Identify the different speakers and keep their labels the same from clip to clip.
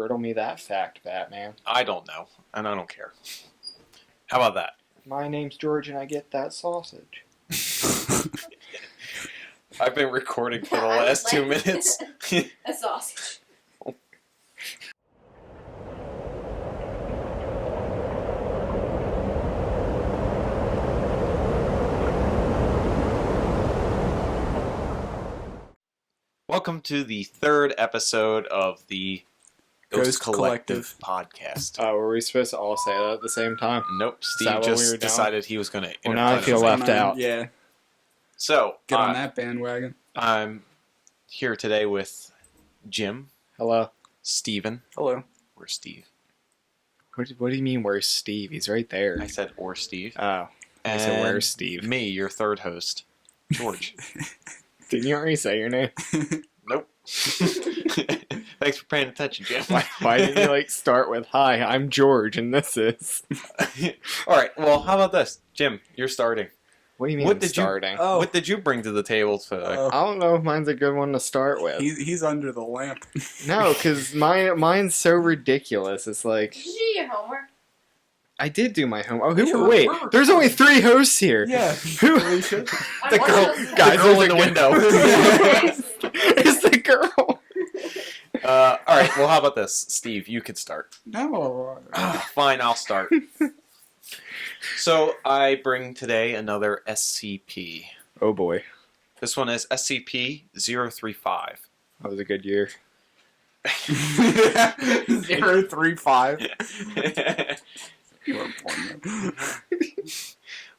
Speaker 1: Riddle me that fact, Batman.
Speaker 2: I don't know, and I don't care. How about that?
Speaker 1: My name's George, and I get that sausage.
Speaker 2: I've been recording for the last 2 minutes.
Speaker 3: A sausage.
Speaker 2: Welcome to the third episode of the Ghost Collective podcast.
Speaker 1: Were we supposed to all say that at the same time?
Speaker 2: Nope,
Speaker 1: that
Speaker 2: Steve
Speaker 1: what we
Speaker 2: just
Speaker 1: were doing?
Speaker 2: decided he was going to
Speaker 1: Well, now I feel left out.
Speaker 4: Yeah,
Speaker 2: So,
Speaker 4: get on that bandwagon.
Speaker 2: I'm here today with Jim,
Speaker 1: Hello.
Speaker 2: Steven,
Speaker 4: Hello.
Speaker 2: or Steve.
Speaker 1: What do you mean, where's Steve? He's right there.
Speaker 2: I said or Steve.
Speaker 1: Oh.
Speaker 2: And
Speaker 1: So where's Steve?
Speaker 2: me, your third host, George.
Speaker 1: Didn't you already say your name?
Speaker 2: Nope. Thanks for paying attention, Jim.
Speaker 1: Why didn't you, start with, hi, I'm George, and this is...
Speaker 2: Alright, well, how about this? Jim, you're starting.
Speaker 1: What do you mean
Speaker 2: What
Speaker 1: I'm
Speaker 2: did you-
Speaker 1: starting?
Speaker 2: What did you bring to the table today?
Speaker 1: I don't know if mine's a good one to start with.
Speaker 4: He's under the lamp.
Speaker 1: No, because mine's so ridiculous. It's like...
Speaker 3: Did you do your homework?
Speaker 1: I did do my homework.
Speaker 4: Yeah,
Speaker 1: Wait,
Speaker 4: we're
Speaker 1: there's only 3 hosts here.
Speaker 4: Yeah.
Speaker 1: Who?
Speaker 4: Alicia.
Speaker 3: I
Speaker 2: The
Speaker 3: watched
Speaker 2: girl,
Speaker 3: those-
Speaker 1: Guys,
Speaker 2: the girl
Speaker 1: there's
Speaker 2: in the
Speaker 1: a
Speaker 2: window.
Speaker 1: It's the girl.
Speaker 2: Alright, well, how about this? Steve, you could start.
Speaker 4: No.
Speaker 2: Fine, I'll start. So, I bring today another SCP.
Speaker 1: Oh boy,
Speaker 2: This one is SCP-035.
Speaker 1: that was a good year.
Speaker 4: 035.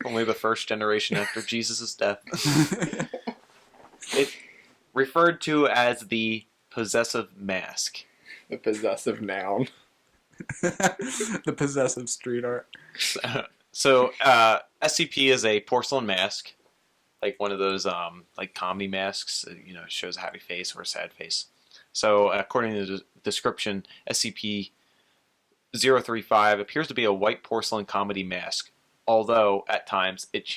Speaker 2: Only the first generation after Jesus' death. It referred to as the possessive mask.
Speaker 1: The possessive noun.
Speaker 4: The possessive street art.
Speaker 2: So, SCP is a porcelain mask, like one of those like comedy masks. Shows a happy face or a sad face. So, according to the description, SCP-035 appears to be a white porcelain comedy mask, although at times it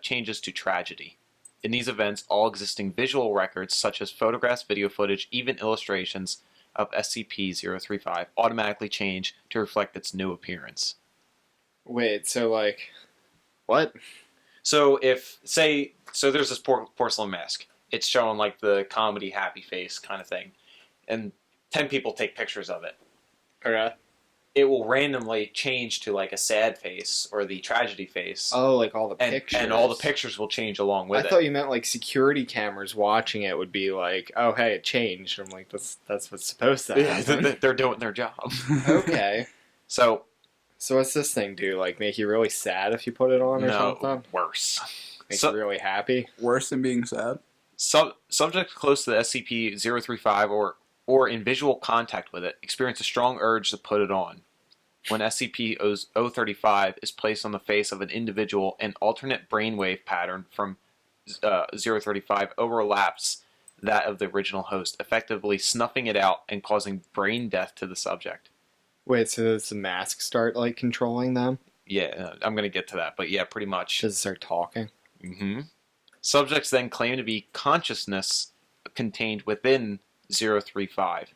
Speaker 2: changes to tragedy. In these events, all existing visual records, such as photographs, video footage, even illustrations of SCP-035, automatically change to reflect its new appearance.
Speaker 1: Wait, so what?
Speaker 2: So there's this porcelain mask. It's showing like the comedy happy face kind of thing, and 10 people take pictures of it.
Speaker 1: Okay.
Speaker 2: It will randomly change to like a sad face or the tragedy face.
Speaker 1: Oh, like all the
Speaker 2: and,
Speaker 1: pictures.
Speaker 2: and all the pictures will change along with
Speaker 1: I
Speaker 2: it.
Speaker 1: thought you meant like security cameras watching it would be like, oh hey, it changed. I'm like, that's what's supposed to happen.
Speaker 2: They're doing their job.
Speaker 1: Okay.
Speaker 2: So
Speaker 1: what's this thing do? Like make you really sad if you put it on or
Speaker 2: no,
Speaker 1: something?
Speaker 2: worse.
Speaker 1: Make you really happy?
Speaker 4: Worse than being sad.
Speaker 2: Subjects close to the SCP-035 or in visual contact with it experience a strong urge to put it on. When SCP-035 is placed on the face of an individual, an alternate brainwave pattern from 035 overlaps that of the original host, effectively snuffing it out and causing brain death to the subject.
Speaker 1: Wait, so does the mask start like controlling them?
Speaker 2: Yeah, I'm going to get to that, but yeah, pretty much.
Speaker 1: Does it start talking?
Speaker 2: Mm-hmm. Subjects then claim to be consciousness contained within 035.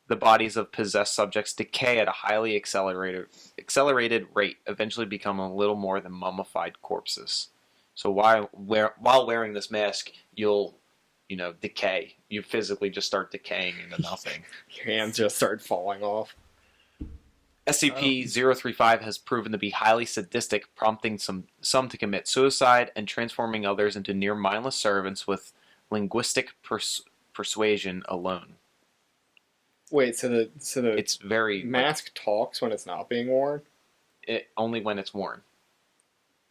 Speaker 2: The bodies of possessed subjects decay at a highly accelerated rate, eventually become a little more than mummified corpses. So while wearing this mask, you'll, decay. You physically just start decaying into nothing.
Speaker 1: Your hands just start falling off.
Speaker 2: SCP-035 has proven to be highly sadistic, prompting some to commit suicide and transforming others into near mindless servants with linguistic persuasion alone.
Speaker 1: Wait, so the
Speaker 2: It's very
Speaker 1: mask talks when it's not being worn?
Speaker 2: only when it's worn.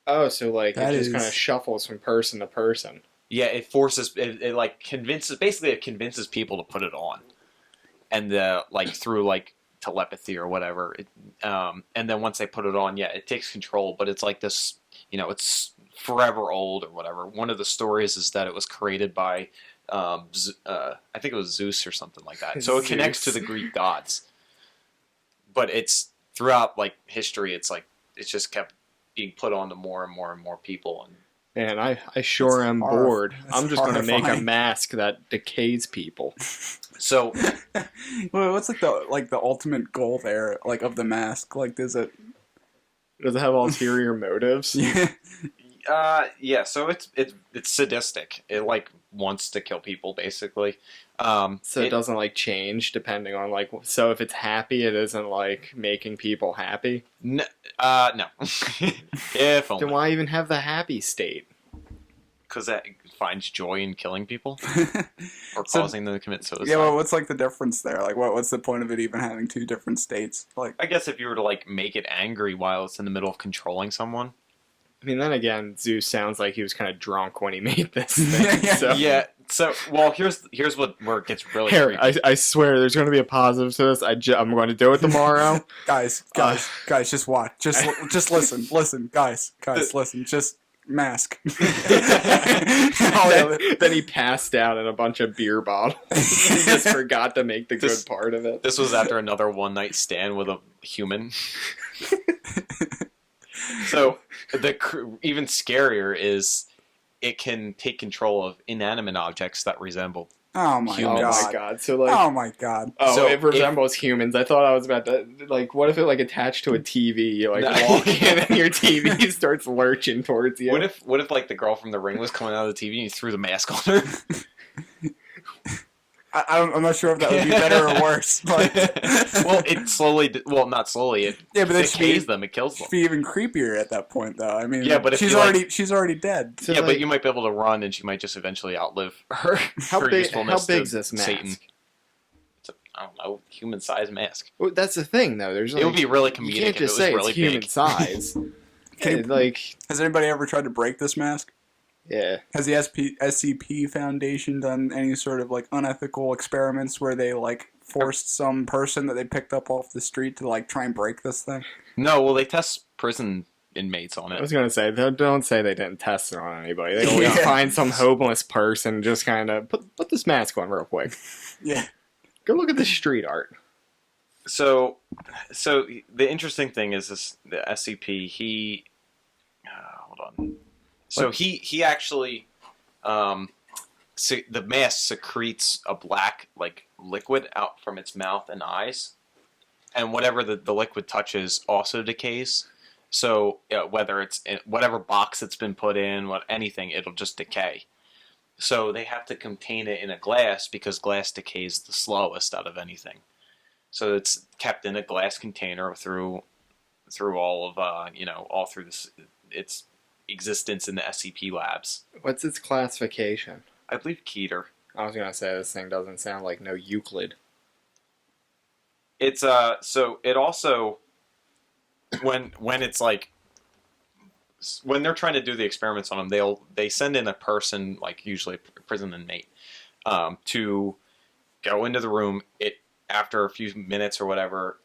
Speaker 1: Oh, so it
Speaker 4: That
Speaker 1: just
Speaker 4: is-
Speaker 1: kind of shuffles from person to person.
Speaker 2: Yeah, it forces it convinces people to put it on, and through telepathy or whatever. And then once they put it on, it takes control. But it's like this, it's forever old or whatever. One of the stories is that it was created by, I think it was Zeus or something like that. So it connects to the Greek gods. But it's throughout history, it's just kept being put on to more and more and more people, and
Speaker 1: And I sure
Speaker 4: That's
Speaker 1: am
Speaker 4: horrif-
Speaker 1: bored.
Speaker 4: that's
Speaker 1: I'm just going to make a
Speaker 4: horrifying.
Speaker 1: mask that decays people.
Speaker 2: So
Speaker 4: Well, what's like the ultimate goal there, like of the mask? Like, does it?
Speaker 1: Does it have ulterior motives?
Speaker 4: Yeah.
Speaker 2: yeah, so it's sadistic. It like wants to kill people basically.
Speaker 1: So it doesn't like change depending on like. So if it's happy, it isn't like making people happy.
Speaker 2: No. If
Speaker 1: Then
Speaker 2: only
Speaker 1: why even have the happy state?
Speaker 2: because that finds joy in killing people or
Speaker 4: So-
Speaker 2: causing them to commit suicide.
Speaker 4: Yeah. Well, what's like the difference there? Like, what's the point of it even having two different states? Like,
Speaker 2: I guess if you were to like make it angry while it's in the middle of controlling someone.
Speaker 1: I mean, then again, Zeus sounds like he was kind of drunk when he made this thing.
Speaker 4: Yeah.
Speaker 1: So.
Speaker 2: Yeah. So where it gets really
Speaker 1: Harry,
Speaker 2: creepy.
Speaker 1: I swear there's going to be a positive to this. I'm going to do it tomorrow.
Speaker 4: guys, just watch. Just listen, guys, listen. Just mask.
Speaker 1: Then he passed out in a bunch of beer bottles. He just forgot to make the good part of it.
Speaker 2: This was after another one night stand with a human. So even scarier is it can take control of inanimate objects that resemble.
Speaker 4: Oh my
Speaker 2: Humans.
Speaker 1: Oh my
Speaker 4: god.
Speaker 1: god! So like,
Speaker 4: Oh my god.
Speaker 1: so
Speaker 2: if-
Speaker 1: it resembles humans. I thought I was about to like, what if it like attached to a TV? You like
Speaker 2: No.
Speaker 1: walk in and your TV starts lurching towards you.
Speaker 2: What if like the girl from The Ring was coming out of the TV and you threw the mask on her?
Speaker 4: I'm not sure if that would be better or worse. But
Speaker 2: Well, it slowly. Well, not slowly. It
Speaker 4: yeah, but then she'd
Speaker 2: decays them. It kills them.
Speaker 4: be even creepier at that point, though. I mean,
Speaker 2: Yeah, but if
Speaker 4: she's
Speaker 2: you, like-
Speaker 4: already dead.
Speaker 1: So,
Speaker 2: Yeah,
Speaker 1: like,
Speaker 2: but you might be able to run, and she might just eventually outlive her.
Speaker 1: how
Speaker 2: her
Speaker 1: big?
Speaker 2: usefulness
Speaker 1: How big's
Speaker 2: to
Speaker 1: this mask?
Speaker 2: Satan. It's a, I don't know, human-sized mask.
Speaker 1: Well, that's the thing, though. There's like,
Speaker 2: It would be really
Speaker 1: you
Speaker 2: comedic
Speaker 1: can't
Speaker 2: if it
Speaker 1: just
Speaker 2: was
Speaker 1: say
Speaker 2: really
Speaker 1: it's human
Speaker 2: big.
Speaker 1: size.
Speaker 4: Can
Speaker 1: Yeah,
Speaker 4: you-
Speaker 1: like,
Speaker 4: Has anybody ever tried to break this mask?
Speaker 1: yeah.
Speaker 4: Has the SCP Foundation done any sort of like unethical experiments where they like forced some person that they picked up off the street to like try and break this thing?
Speaker 2: No, well, they test prison inmates on
Speaker 1: I
Speaker 2: it.
Speaker 1: was gonna say, don't say they didn't test it on anybody. They always
Speaker 4: Yeah.
Speaker 1: find some homeless person, just kind of put this mask on real quick.
Speaker 4: Yeah.
Speaker 1: Go look at the street art.
Speaker 2: So the interesting thing is this: the SCP. He, hold on. So he actually, the mask secretes a black like liquid out from its mouth and eyes, and whatever the liquid touches also decays. So whether it's in whatever box it's been put in, anything, it'll just decay. So they have to contain it in a glass because glass decays the slowest out of anything. So it's kept in a glass container through all of all through its existence in the SCP labs.
Speaker 1: What's its classification?
Speaker 2: I believe Keter.
Speaker 1: I was gonna say this thing doesn't sound like no Euclid.
Speaker 2: It's so it also when it's like when they're trying to do the experiments on them, they send in a person, like usually a prison inmate, to go into the room. It after a few minutes or whatever,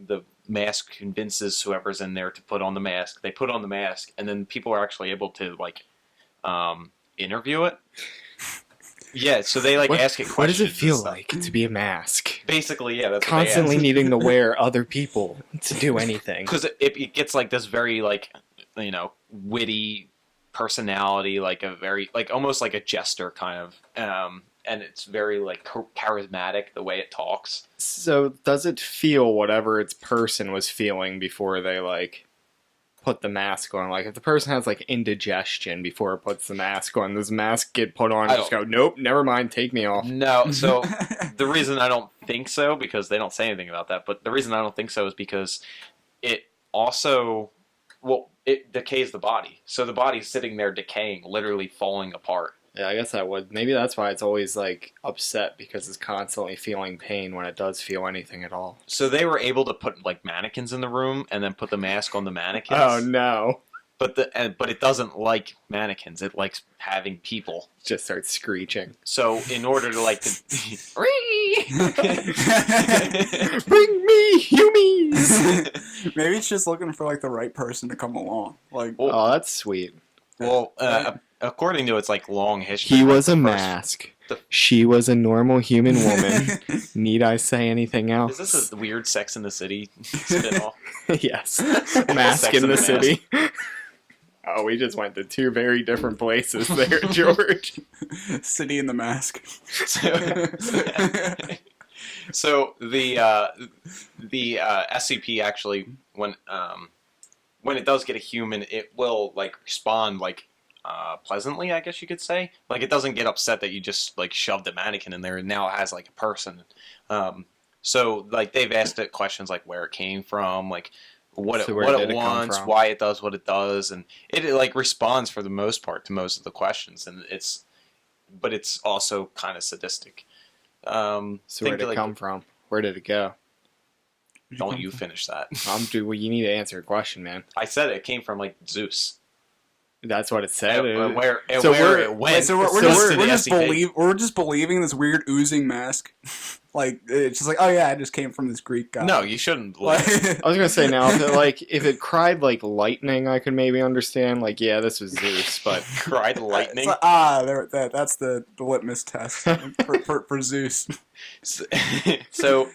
Speaker 2: the mask convinces whoever's in there to put on the mask. They put on the mask, and then people are actually able to like interview it. Yeah, so they like ask it questions.
Speaker 1: What does it feel
Speaker 2: and stuff.
Speaker 1: like to be a mask?
Speaker 2: Basically, yeah, that's
Speaker 1: Constantly
Speaker 2: what they ask.
Speaker 1: needing to wear other people to do anything.
Speaker 2: Because it gets like this very like witty personality, like a very like almost like a jester kind of, and it's very like charismatic the way it talks.
Speaker 1: So does it feel whatever its person was feeling before they like put the mask on? Like if the person has like indigestion before it puts the mask on, does the mask get put on and
Speaker 2: I
Speaker 1: just go, nope, never mind, take me off?
Speaker 2: No, so the reason I don't think so, because they don't say anything about that, but the reason I don't think so is because it also, it decays the body. So the body's sitting there decaying, literally falling apart.
Speaker 1: Yeah, I guess that would. Maybe that's why it's always like upset, because it's constantly feeling pain when it does feel anything at all.
Speaker 2: So they were able to put like mannequins in the room and then put the mask on the mannequins.
Speaker 1: Oh no.
Speaker 2: But but it doesn't like mannequins. It likes having people.
Speaker 1: It just starts screeching.
Speaker 2: So in order to like
Speaker 1: Bring me humies!
Speaker 4: Maybe it's just looking for like the right person to come along. Like,
Speaker 1: Oh, that's sweet.
Speaker 2: well, according to its like long history,
Speaker 1: He
Speaker 2: like,
Speaker 1: was a
Speaker 2: the first-
Speaker 1: mask.
Speaker 2: the-
Speaker 1: She was a normal human woman. Need I say anything else?
Speaker 2: Is this a weird Sex in the City spinoff?
Speaker 1: Yes. Mask
Speaker 2: Sex
Speaker 1: in
Speaker 2: and
Speaker 1: the
Speaker 2: the
Speaker 1: City. Oh, we just went to two very different places there, George.
Speaker 4: City in the Mask.
Speaker 2: So the SCP actually, when it does get a human, it will like respond like pleasantly, I guess you could say. Like it doesn't get upset that you just like shoved a mannequin in there, and now it has like a person. So like they've asked it questions like where it came from, like what
Speaker 1: So
Speaker 2: it
Speaker 1: where
Speaker 2: what
Speaker 1: did
Speaker 2: it
Speaker 1: it come
Speaker 2: wants,
Speaker 1: from?
Speaker 2: why it does what it does, and it like responds for the most part to most of the questions, and but it's also kind of sadistic.
Speaker 1: So where
Speaker 2: Think
Speaker 1: did it
Speaker 2: like,
Speaker 1: come from? Where did it go?
Speaker 2: don't you finish that?
Speaker 1: Well, you need to answer a question, man.
Speaker 2: I said it came from like Zeus.
Speaker 1: That's what it said.
Speaker 2: And where
Speaker 1: So
Speaker 2: where
Speaker 1: we're-
Speaker 2: it
Speaker 4: Wait,
Speaker 2: went.
Speaker 4: so we're
Speaker 1: So
Speaker 4: just,
Speaker 2: to
Speaker 4: we're,
Speaker 2: the
Speaker 4: just
Speaker 2: SCP.
Speaker 4: we're just believing this weird oozing mask. Like it's just like, oh yeah, it just came from this Greek guy.
Speaker 2: No, you shouldn't.
Speaker 4: Like,
Speaker 1: I was gonna say now, if it cried like lightning, I could maybe understand. Like, yeah, this was Zeus, but
Speaker 2: cried lightning.
Speaker 4: it's like, that's the litmus test for Zeus.
Speaker 2: So,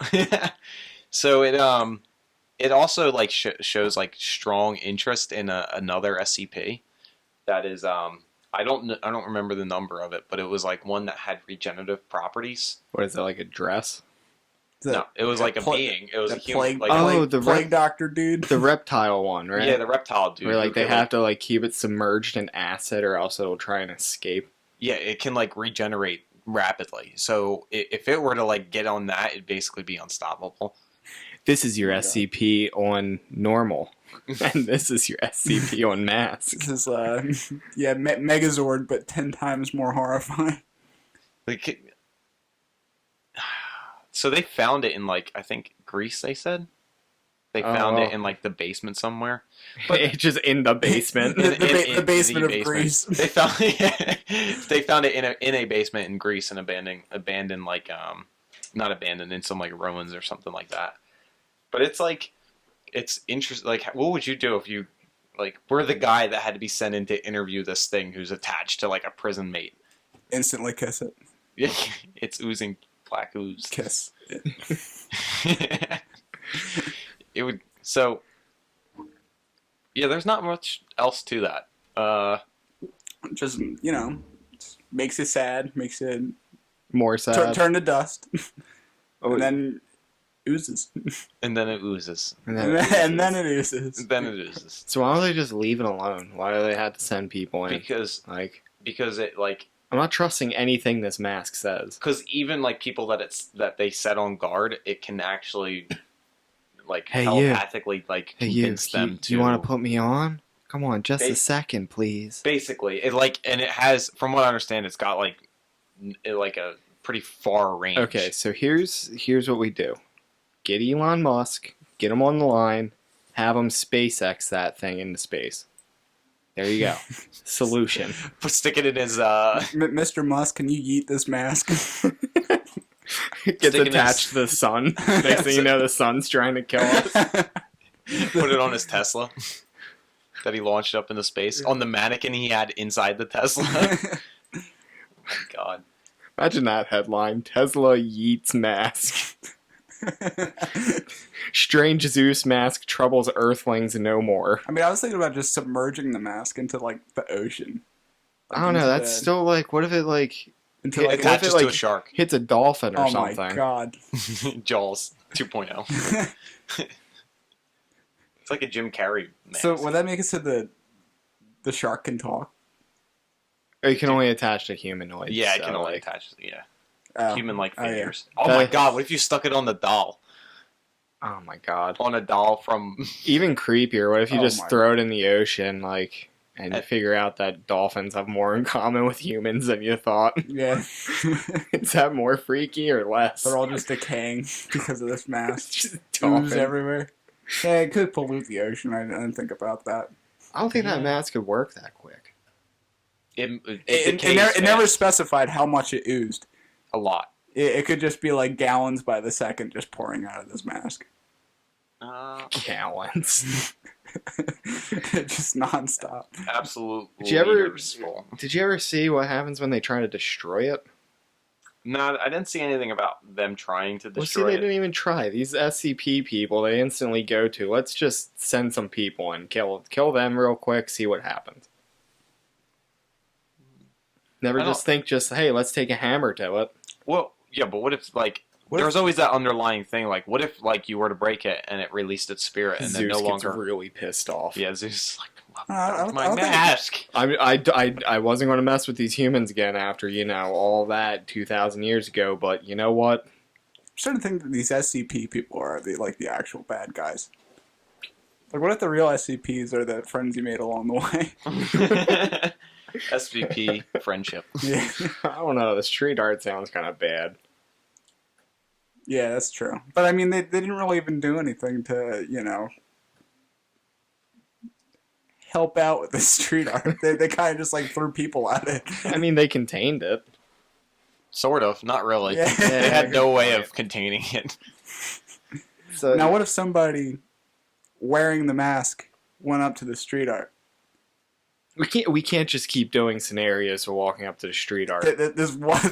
Speaker 2: so it also like shows like strong interest in another SCP. That is I don't remember the number of it, but it was like one that had regenerative properties.
Speaker 1: what is it, like a dress?
Speaker 2: No, it was like a
Speaker 4: pla-
Speaker 2: being. It was a
Speaker 4: the
Speaker 2: human.
Speaker 4: plague,
Speaker 2: Like,
Speaker 1: the
Speaker 4: plague
Speaker 1: rep-
Speaker 4: doctor dude.
Speaker 1: The reptile one, right?
Speaker 2: yeah, the reptile dude.
Speaker 1: Where
Speaker 2: who
Speaker 1: like they
Speaker 2: could,
Speaker 1: have to like keep it submerged in acid, or else it'll try and escape.
Speaker 2: Yeah, it can like regenerate rapidly. So if it were to like get on that, it'd basically be unstoppable.
Speaker 1: This is your
Speaker 4: Yeah.
Speaker 1: SCP on normal, and this is your SCP on mask.
Speaker 4: This is Megazord, but 10 times more horrifying.
Speaker 2: Like, so they found it in like I think Greece. They said they found
Speaker 1: Oh.
Speaker 2: it in like the basement somewhere.
Speaker 1: It's just in the basement.
Speaker 4: The basement of Greece.
Speaker 2: They found they found it in a basement in Greece, and abandoned like not abandoned in some like ruins or something like that. But it's like it's interesting. Like, what would you do if you like were the guy that had to be sent in to interview this thing who's attached to like a prison mate?
Speaker 4: Instantly kiss it.
Speaker 2: It's oozing black ooze.
Speaker 4: Kiss.
Speaker 2: It would so. Yeah, there's not much else to that.
Speaker 4: Just, makes you sad, makes you
Speaker 1: More sad.
Speaker 4: turn to dust,
Speaker 1: Oh,
Speaker 4: and then oozes.
Speaker 2: And then it oozes.
Speaker 1: and
Speaker 4: And
Speaker 1: then-
Speaker 4: then it oozes.
Speaker 2: And then it oozes.
Speaker 1: So why don't they just leave it alone? Why do they have to send people in?
Speaker 2: Because it like
Speaker 1: I'm not trusting anything this mask says.
Speaker 2: because even like people that they set on guard, it can actually like
Speaker 1: Hey, you.
Speaker 2: telepathically like
Speaker 1: Hey, you,
Speaker 2: convince them to.
Speaker 1: you want to put me on? Come on, just
Speaker 2: They-
Speaker 1: a second, please.
Speaker 2: Basically, it like and it has, from what I understand, it's got like like a pretty far range.
Speaker 1: Okay, so here's what we do. Get Elon Musk, get him on the line, have him SpaceX that thing into space. There you go. Solution.
Speaker 2: Stick it in his
Speaker 4: Mr. Musk, can you yeet this mask?
Speaker 1: Gets
Speaker 2: Sticking
Speaker 1: attached to the sun. Next thing you know, the sun's trying to kill us.
Speaker 2: put it on his Tesla that he launched up into space on the mannequin he had inside the Tesla. Oh my God.
Speaker 1: Imagine that headline. Tesla yeets mask. Strange Zeus mask troubles Earthlings no more.
Speaker 4: I mean, I was thinking about just submerging the mask into like the ocean.
Speaker 1: I don't know. That's still like, what if it like
Speaker 4: into
Speaker 1: it
Speaker 4: like
Speaker 1: attaches
Speaker 2: Attaches
Speaker 1: like-
Speaker 2: to a shark.
Speaker 1: hits a dolphin or
Speaker 4: oh
Speaker 1: something?
Speaker 4: my god.
Speaker 2: Jaws 2.0. It's like a Jim Carrey mask.
Speaker 4: So would that make it so the shark can talk?
Speaker 1: Or you can only attach to humanoids.
Speaker 2: yeah, it
Speaker 1: so,
Speaker 2: can only
Speaker 1: like,
Speaker 2: attach. Yeah,
Speaker 4: Oh.
Speaker 2: human-like
Speaker 4: Oh, yeah.
Speaker 2: figures. Oh my God! What if you stuck it on the doll?
Speaker 1: Oh my god.
Speaker 2: On a doll from
Speaker 1: Even creepier. What if you
Speaker 4: Oh
Speaker 1: just
Speaker 4: my
Speaker 1: throw it in the ocean, like, and
Speaker 2: Uh,
Speaker 1: figure out that dolphins have more in common with humans than you thought?
Speaker 4: Yeah.
Speaker 1: Is that more freaky or less?
Speaker 4: They're all just decaying because of this mask.
Speaker 1: Just
Speaker 4: Ooze
Speaker 1: dolphin.
Speaker 4: everywhere. Yeah, it could pollute the ocean. I didn't think about that.
Speaker 1: I don't think that mask could work that quick.
Speaker 2: it
Speaker 4: It
Speaker 2: decays
Speaker 4: never
Speaker 2: fast.
Speaker 4: specified how much it oozed.
Speaker 2: A lot.
Speaker 4: It could just be like gallons by the second just pouring out of this mask.
Speaker 1: Gallons.
Speaker 4: Just nonstop.
Speaker 2: Absolute.
Speaker 1: Did you ever-
Speaker 2: liters full.
Speaker 1: Did you ever see what happens when they try to destroy it?
Speaker 2: No, I didn't see anything about them trying to
Speaker 1: Well, see,
Speaker 2: destroy
Speaker 1: they
Speaker 2: it.
Speaker 1: didn't even try. These SCP people, they instantly go to, let's just send some people and kill them real quick, see what happens. Never
Speaker 2: I
Speaker 1: just think, hey, let's take a hammer to it.
Speaker 2: Well, yeah, but what if like there's always that underlying thing? Like, what if like you were to break it and it released its spirit and then
Speaker 1: Zeus
Speaker 2: no longer?
Speaker 1: gets really pissed off.
Speaker 2: Yeah, Zeus is like,
Speaker 4: I
Speaker 2: "That's
Speaker 4: don't
Speaker 2: my
Speaker 4: think-
Speaker 2: mask."
Speaker 1: I wasn't going to mess with these humans again after, all that 2,000 years ago, but you know what?
Speaker 4: I'm starting to think that these SCP people are the actual bad guys. Like, what if the real SCPs are the friends you made along the way?
Speaker 2: SVP friendship.
Speaker 4: Yeah,
Speaker 1: I don't know, the street art sounds kind of bad.
Speaker 4: yeah, that's true. But I mean, they didn't really even do anything to help out with the street art. They kind of just like threw people at it.
Speaker 1: I mean, they contained it.
Speaker 2: Sort of, not really.
Speaker 4: Yeah.
Speaker 2: They had no way of containing it.
Speaker 1: So
Speaker 4: Now, what if somebody wearing the mask went up to the street art?
Speaker 1: we can't just keep doing scenarios for walking up to the street art.
Speaker 4: This what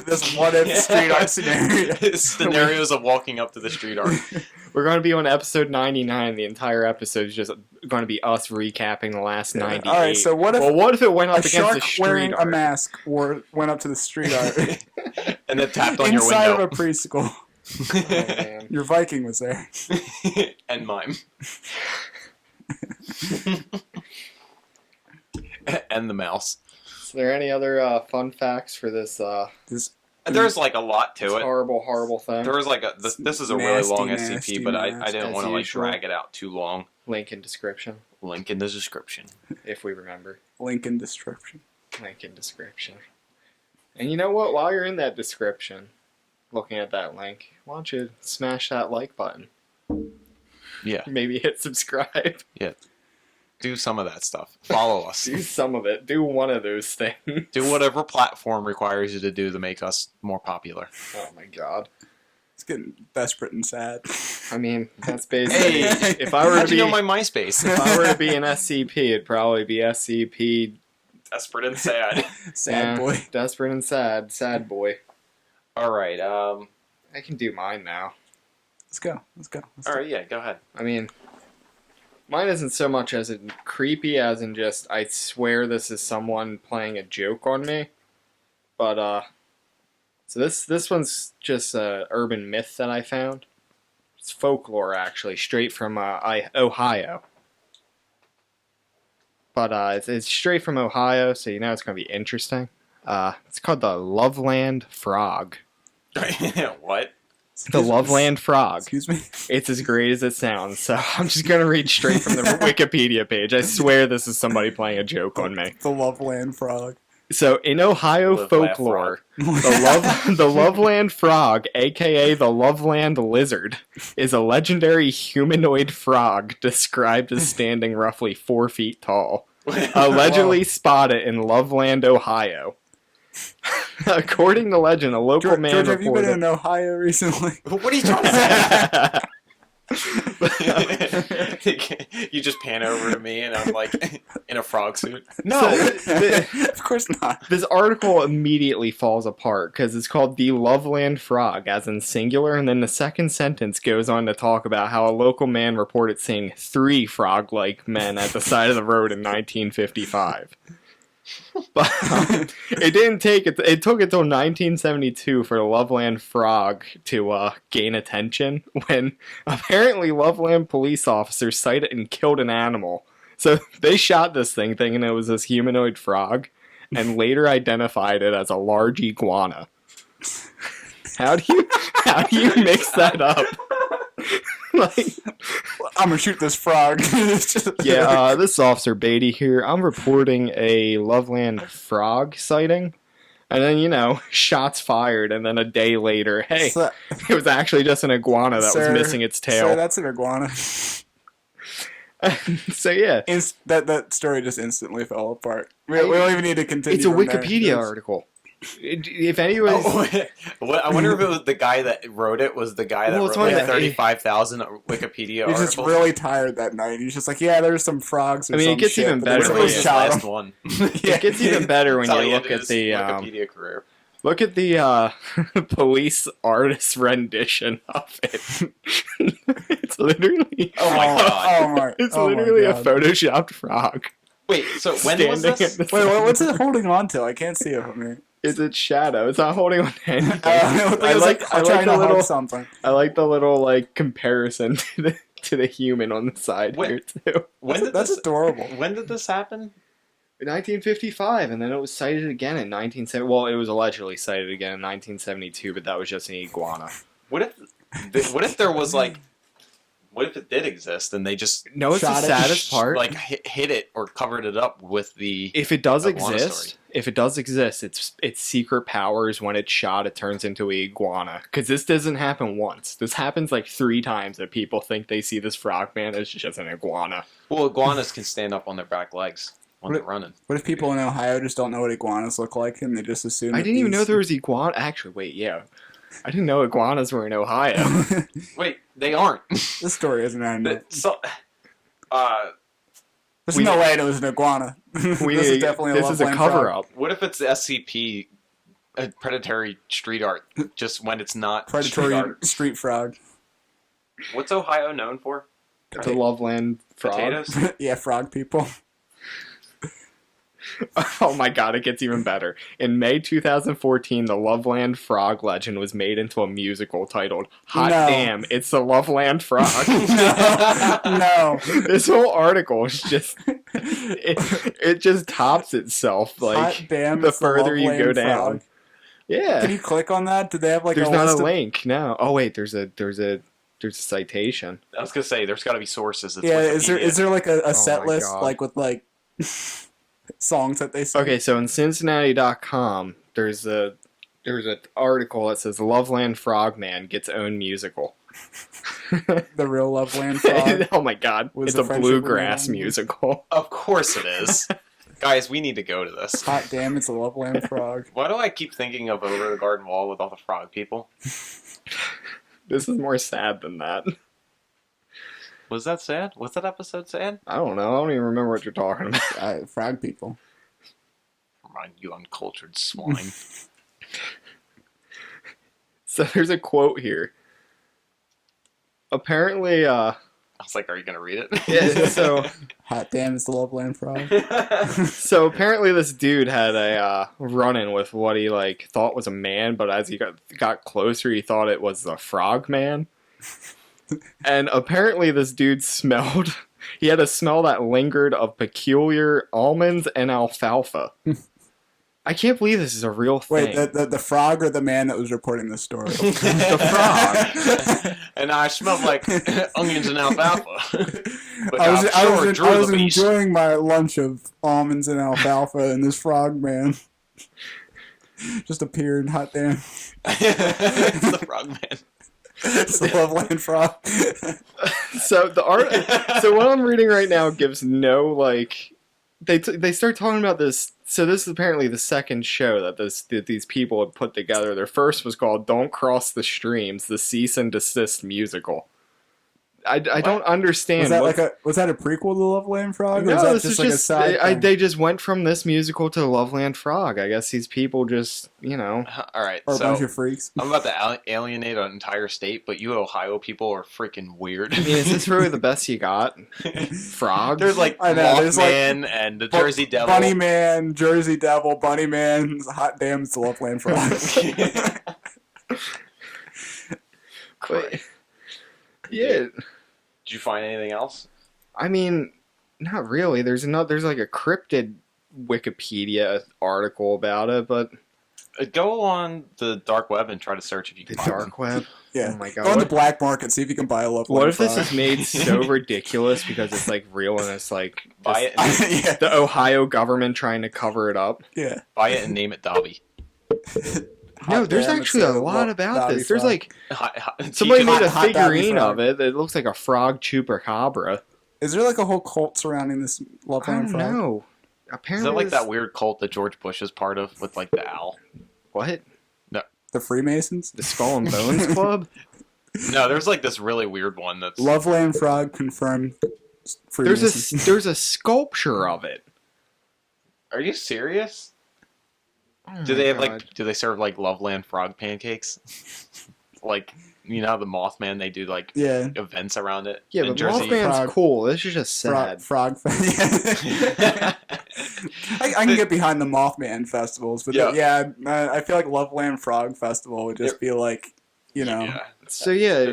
Speaker 4: if street art scenario?
Speaker 2: Scenarios of walking up to the street art.
Speaker 1: We're going to be on episode 99. The entire episode is just going to be us recapping the last 98.
Speaker 4: All right, so what if
Speaker 1: it went up
Speaker 4: a
Speaker 1: against
Speaker 4: shark
Speaker 1: the street
Speaker 4: wearing
Speaker 1: art?
Speaker 4: a mask went up to the street art
Speaker 2: And then tapped on your
Speaker 4: inside
Speaker 2: window.
Speaker 4: of a preschool?
Speaker 1: Oh, man.
Speaker 4: Your Viking was there.
Speaker 2: And mime. And the mouse.
Speaker 1: Is there any other fun facts for this
Speaker 4: This
Speaker 2: There's like a lot to it.
Speaker 1: horrible, horrible thing?
Speaker 2: There was like this is a really
Speaker 4: Nasty,
Speaker 2: long
Speaker 4: nasty,
Speaker 2: SCP, but I
Speaker 4: nasty.
Speaker 2: didn't
Speaker 1: As
Speaker 2: want to like
Speaker 1: usual.
Speaker 2: drag it out too long.
Speaker 1: Link in description,
Speaker 2: Link in the description.
Speaker 1: if we remember.
Speaker 4: link in description.
Speaker 1: Link in description. And you know what? While you're in that description, looking at that link, why don't you smash that like button?
Speaker 2: Yeah,
Speaker 1: Maybe hit subscribe.
Speaker 2: do some of that stuff. Follow us.
Speaker 1: Do some of it. Do one of those things.
Speaker 2: Do whatever platform requires you to do to make us more popular.
Speaker 1: Oh my god.
Speaker 4: It's getting desperate and sad.
Speaker 1: I mean, that's basically.
Speaker 2: Hey,
Speaker 1: if I were
Speaker 2: how'd
Speaker 1: to
Speaker 2: you
Speaker 1: be,
Speaker 2: know my MySpace?
Speaker 1: if I were to be an SCP, it'd probably be SCP.
Speaker 2: Desperate and sad.
Speaker 4: Sad boy.
Speaker 1: Desperate and sad. Sad boy.
Speaker 2: All right.
Speaker 1: I can do mine now.
Speaker 4: Let's go.
Speaker 2: All right. Yeah. Go ahead.
Speaker 1: I mean, mine isn't so much as in creepy as in just I swear this is someone playing a joke on me. But so this one's just a urban myth that I found. It's folklore actually, straight from Ohio. But it's straight from Ohio, so it's gonna be interesting. It's called the Loveland Frog.
Speaker 2: What?
Speaker 1: The Loveland Frog.
Speaker 4: Excuse me.
Speaker 1: It's as great as it sounds, so I'm just gonna read straight from the Wikipedia page. I swear this is somebody playing a joke on me.
Speaker 4: The Loveland frog.
Speaker 1: So, in Ohio
Speaker 2: Live, laugh,
Speaker 1: folklore, the Loveland Frog, aka the Loveland Lizard, is a legendary humanoid frog described as standing roughly 4 feet tall, allegedly spotted in Loveland, Ohio. According to legend, a local
Speaker 4: George,
Speaker 1: man
Speaker 4: have you been
Speaker 1: reported...
Speaker 4: in Ohio recently?
Speaker 2: What are you trying to say? You just pan over to me and I'm like in a frog suit.
Speaker 1: No,
Speaker 4: Of course not.
Speaker 1: this article immediately falls apart because it's called the Loveland Frog, as in singular, and then the second sentence goes on to talk about how a local man reported seeing 3 frog-like men at the side of the road in 1955. But it didn't take it. It took until 1972 for the Loveland Frog to gain attention, when apparently Loveland police officers sighted and killed an animal. So they shot this thing thinking it was this humanoid frog, and later identified it as a large iguana. How do you mix that up? Like,
Speaker 4: I'm gonna shoot this frog.
Speaker 1: yeah, this is Officer Beatty here. I'm reporting a Loveland frog sighting. And then, shots fired, and then a day later, hey,
Speaker 4: So-
Speaker 1: it was actually just an iguana that
Speaker 4: Sir-
Speaker 1: was missing its
Speaker 4: So
Speaker 1: tail.
Speaker 4: that's an iguana.
Speaker 1: So, yeah,
Speaker 4: That story just instantly fell apart. We don't even need to continue.
Speaker 1: it's a
Speaker 4: from there.
Speaker 1: Wikipedia article. If anyone...
Speaker 2: What, I wonder if it was the guy that wrote it was the guy that
Speaker 1: Well, it's
Speaker 2: wrote
Speaker 1: one
Speaker 2: like
Speaker 1: of the-
Speaker 2: 35,000 Wikipedia
Speaker 4: He's
Speaker 2: articles.
Speaker 4: just really tired that night. He's just like, yeah, there's some frogs. Or
Speaker 1: I mean, it
Speaker 4: some
Speaker 1: gets
Speaker 4: shit,
Speaker 1: even
Speaker 4: but
Speaker 1: better
Speaker 4: they
Speaker 2: What
Speaker 1: when
Speaker 2: if it
Speaker 1: you
Speaker 2: was
Speaker 4: really
Speaker 2: his
Speaker 4: shot
Speaker 2: last
Speaker 4: him.
Speaker 2: one?
Speaker 1: It gets even better when
Speaker 2: That's how
Speaker 1: you
Speaker 2: he
Speaker 1: look
Speaker 2: ended
Speaker 1: at
Speaker 2: his
Speaker 1: the...
Speaker 2: Wikipedia career.
Speaker 1: Look at the police artist rendition of it. It's literally.
Speaker 2: Oh my god.
Speaker 4: Oh my!
Speaker 1: It's
Speaker 4: oh my
Speaker 1: literally a
Speaker 4: God.
Speaker 1: photoshopped frog.
Speaker 2: Wait, so when was
Speaker 1: standing
Speaker 2: this?
Speaker 1: at the
Speaker 4: Wait,
Speaker 1: side.
Speaker 4: what's it holding on to? I can't see it from here.
Speaker 1: It's its shadow. It's not holding on to anything.
Speaker 4: I like
Speaker 1: I
Speaker 4: I'm
Speaker 1: like
Speaker 4: trying
Speaker 1: the
Speaker 4: to
Speaker 1: little.
Speaker 4: hug something.
Speaker 1: I like the little like comparison to the human on the side
Speaker 2: What-
Speaker 1: here too.
Speaker 2: When did
Speaker 4: That's
Speaker 2: this?
Speaker 4: adorable.
Speaker 2: When did this happen?
Speaker 1: 1955, and then it was cited again in 1970. Well, it was allegedly cited again in 1972, but that was just an iguana.
Speaker 2: What if there was like? What if it did exist and they just
Speaker 1: No, it's the
Speaker 4: Shot it.
Speaker 1: saddest part.
Speaker 2: like hit it or covered it up with the?
Speaker 1: If it does
Speaker 2: iguana
Speaker 1: exist, its secret powers when it's shot, it turns into a iguana. Because this doesn't happen once. This happens like 3 times that people think they see this frogman as just an iguana.
Speaker 2: Well, iguanas can stand up on their back legs when they're running.
Speaker 4: What if people in Ohio just don't know what iguanas look like and they just assume?
Speaker 1: I
Speaker 4: that
Speaker 1: didn't even know
Speaker 4: these-
Speaker 1: there was iguana. Actually, wait, yeah. I didn't know iguanas were in Ohio.
Speaker 2: Wait, they aren't.
Speaker 4: This story isn't ending.
Speaker 2: So,
Speaker 4: There's
Speaker 1: we-
Speaker 4: no way it was an iguana. This is definitely
Speaker 1: this is a
Speaker 4: Loveland
Speaker 1: cover
Speaker 4: frog.
Speaker 1: up.
Speaker 2: what if it's SCP, predatory street art? Just when it's not street
Speaker 4: Predatory
Speaker 2: art.
Speaker 4: street frog.
Speaker 2: What's Ohio known for?
Speaker 1: It's a Loveland frog.
Speaker 2: Potatoes.
Speaker 4: Yeah, frog people.
Speaker 1: Oh my god, it gets even better. In May 2014, the Loveland Frog legend was made into a musical titled Hot
Speaker 4: No.
Speaker 1: Damn, It's the Loveland Frog.
Speaker 4: No.
Speaker 1: This whole article is just it just tops itself like
Speaker 4: Hot damn,
Speaker 1: the
Speaker 4: it's
Speaker 1: further you
Speaker 4: Loveland
Speaker 1: go down.
Speaker 4: frog.
Speaker 1: Yeah.
Speaker 4: Can you click on that? Did they have like
Speaker 1: There's
Speaker 4: a
Speaker 1: not a
Speaker 4: list of-
Speaker 1: link. No. Oh wait, there's a citation.
Speaker 2: I was gonna say there's got to be sources. It's
Speaker 4: Yeah,
Speaker 2: Wikipedia.
Speaker 4: is there like a
Speaker 1: Oh
Speaker 4: set
Speaker 1: my
Speaker 4: list
Speaker 1: God.
Speaker 4: like with like songs that they sing?
Speaker 1: Okay, so in Cincinnati.com, there's an article that says Loveland Frogman gets own musical.
Speaker 4: The real Loveland frog.
Speaker 1: Oh my god,
Speaker 4: Was
Speaker 1: it's
Speaker 4: the
Speaker 1: a
Speaker 4: French
Speaker 1: bluegrass
Speaker 4: Riviera
Speaker 1: musical.
Speaker 2: Of course it is. Guys, we need to go to this.
Speaker 4: Hot damn, it's a Loveland frog.
Speaker 2: Why do I keep thinking of Over the Garden Wall with all the frog people?
Speaker 1: This is more sad than that.
Speaker 2: Was that sad? Was that episode sad?
Speaker 1: I don't know. I don't even remember what you're talking about.
Speaker 4: Frog people.
Speaker 2: Come on, you uncultured swine.
Speaker 1: So there's a quote here. Apparently,
Speaker 2: I was like, are you gonna read it?
Speaker 1: yeah, so
Speaker 4: Hot damn, it's the Loveland frog.
Speaker 1: so apparently this dude had a run-in with what he like thought was a man, but as he got closer, he thought it was the frog man. And apparently this dude smelled. He had a smell that lingered of peculiar almonds and alfalfa. I can't believe this is a real thing.
Speaker 4: Wait, the frog or the man that was reporting this story?
Speaker 1: The frog.
Speaker 2: And I smelled like onions and alfalfa. But
Speaker 4: I was,
Speaker 2: I'm
Speaker 4: I
Speaker 2: sure
Speaker 4: was,
Speaker 2: Drew
Speaker 4: I was
Speaker 2: the Beast.
Speaker 4: enjoying my lunch of almonds and alfalfa, and this frog man just appeared. Hot damn,
Speaker 2: It's the frog man.
Speaker 4: it's the Loveland frog.
Speaker 1: So the art. So what I'm reading right now gives no like. They start talking about this. So this is apparently the second show that these people had put together. Their first was called "Don't Cross the Streams," the cease and desist musical. I don't understand.
Speaker 4: Was that a prequel to Loveland Frog? Or
Speaker 1: No,
Speaker 4: was that
Speaker 1: this
Speaker 4: just
Speaker 1: is
Speaker 4: like a
Speaker 1: just
Speaker 4: side thing?
Speaker 1: they just went from this musical to Loveland Frog. I guess these people just
Speaker 2: All right,
Speaker 4: Or a
Speaker 2: so
Speaker 4: bunch of freaks.
Speaker 2: I'm about to alienate an entire state, but you Ohio people are freaking weird.
Speaker 1: I mean, is this really the best you got? Frogs?
Speaker 2: There's like
Speaker 4: I know, there's, like,
Speaker 2: Mothman and the Jersey Devil.
Speaker 4: Bunny Man, Jersey Devil, Bunny Man, hot damn, it's the Loveland Frog.
Speaker 1: But- yeah.
Speaker 2: Did you find anything else?
Speaker 1: I mean, not really. There's like a cryptid Wikipedia article about it, but
Speaker 2: Go on the dark web and try to search if you
Speaker 1: the
Speaker 2: can find
Speaker 1: dark web.
Speaker 4: Yeah.
Speaker 1: Oh my
Speaker 4: Go on
Speaker 1: god.
Speaker 4: the black market, see if you can buy a Loveland
Speaker 1: What if
Speaker 4: Frog.
Speaker 1: this is made so ridiculous because it's like real and it's like
Speaker 2: Buy
Speaker 1: just
Speaker 2: it,
Speaker 4: yeah.
Speaker 1: the Ohio government trying to cover it up?
Speaker 4: Yeah.
Speaker 2: buy it and name it Dobby.
Speaker 1: No,
Speaker 4: Hot
Speaker 1: there's
Speaker 4: damn,
Speaker 1: actually
Speaker 4: it's
Speaker 1: a lot about
Speaker 4: Dobby
Speaker 1: this. There's
Speaker 4: Frog.
Speaker 1: like
Speaker 2: Somebody
Speaker 1: somebody made a
Speaker 4: hot Dobby
Speaker 1: figurine
Speaker 4: frog.
Speaker 1: of it that looks like a frog chupacabra.
Speaker 4: Is there like a whole cult surrounding this
Speaker 1: I
Speaker 4: Loveland
Speaker 1: don't
Speaker 4: Frog?
Speaker 1: know.
Speaker 2: Is
Speaker 1: Apparently,
Speaker 2: that like
Speaker 1: this-
Speaker 2: that weird cult that George Bush is part of with like the owl?
Speaker 1: What?
Speaker 4: The Freemasons?
Speaker 1: The Skull and Bones Club?
Speaker 2: No, there's like this really weird one that's
Speaker 4: Loveland Frog confirmed Freemasons.
Speaker 1: There's a sculpture of it.
Speaker 2: Are you serious?
Speaker 1: Oh
Speaker 2: Do
Speaker 1: my
Speaker 2: they have
Speaker 1: God.
Speaker 2: like? Do they serve like Loveland frog pancakes? Like how the Mothman they do like
Speaker 4: Yeah.
Speaker 2: events around it.
Speaker 1: Yeah,
Speaker 2: in
Speaker 1: but
Speaker 2: Jersey.
Speaker 1: Mothman's
Speaker 4: Frog.
Speaker 1: cool. This is just sad.
Speaker 4: Frog. I can get behind the Mothman festivals, but
Speaker 2: Yeah.
Speaker 4: I feel like Loveland Frog Festival would just be like,
Speaker 2: Yeah.
Speaker 1: So yeah,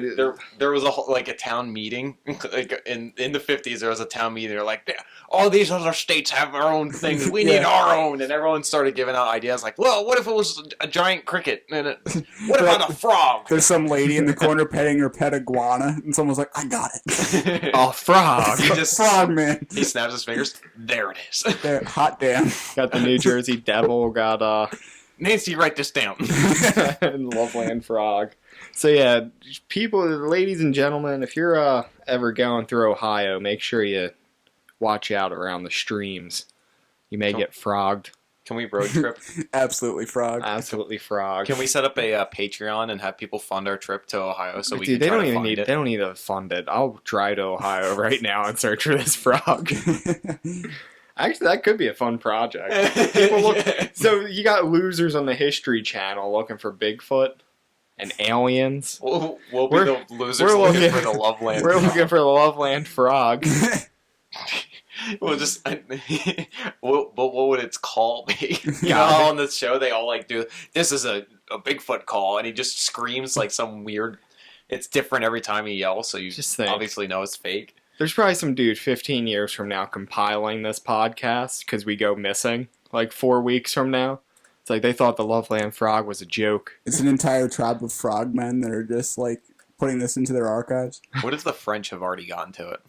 Speaker 2: There was a town meeting like in the 50s. There was a town meeting. They're like, all these other states have their own things. We need our own, and everyone started giving out ideas like, well, what if it was a giant cricket? And what about a frog?
Speaker 4: there's some lady in the corner petting her pet iguana, and someone's like, I got it.
Speaker 1: a frog.
Speaker 2: He just
Speaker 4: Frog man.
Speaker 2: he snaps his fingers. There it is.
Speaker 4: There, hot damn.
Speaker 1: Got the New Jersey Devil. Got
Speaker 2: Nancy, write this down.
Speaker 1: Loveland Frog. So yeah, people, ladies and gentlemen, if you're ever going through Ohio, make sure you watch out around the streams. You may get frogged.
Speaker 2: Can we road trip?
Speaker 4: Absolutely frog.
Speaker 1: Absolutely frogged.
Speaker 2: Can we set up a Patreon and have people fund our trip to Ohio so we
Speaker 1: Dude,
Speaker 2: can
Speaker 1: they
Speaker 2: try
Speaker 1: don't
Speaker 2: to
Speaker 1: even
Speaker 2: find
Speaker 1: need.
Speaker 2: it?
Speaker 1: They don't need to fund it. I'll drive to Ohio right now and search for this frog. Actually, that could be a fun project. People look. So you got losers on the History Channel looking for Bigfoot and aliens.
Speaker 2: We'll be
Speaker 1: We're-
Speaker 2: the losers
Speaker 1: we're
Speaker 2: looking
Speaker 1: looking-
Speaker 2: for the Loveland.
Speaker 1: We're looking for the Loveland Frog.
Speaker 2: We'll just. What would its call be? You know
Speaker 1: God.
Speaker 2: how on this show they all like do. This is a Bigfoot call, and he just screams like some weird. It's different every time he yells, so you
Speaker 1: Just think.
Speaker 2: obviously know it's fake.
Speaker 1: There's probably some dude 15 years from now compiling this podcast because we go missing like 4 weeks from now. It's like they thought the Loveland Frog was a joke.
Speaker 4: It's an entire tribe of frogmen that are just like putting this into their archives.
Speaker 2: What if the French have already gotten to it?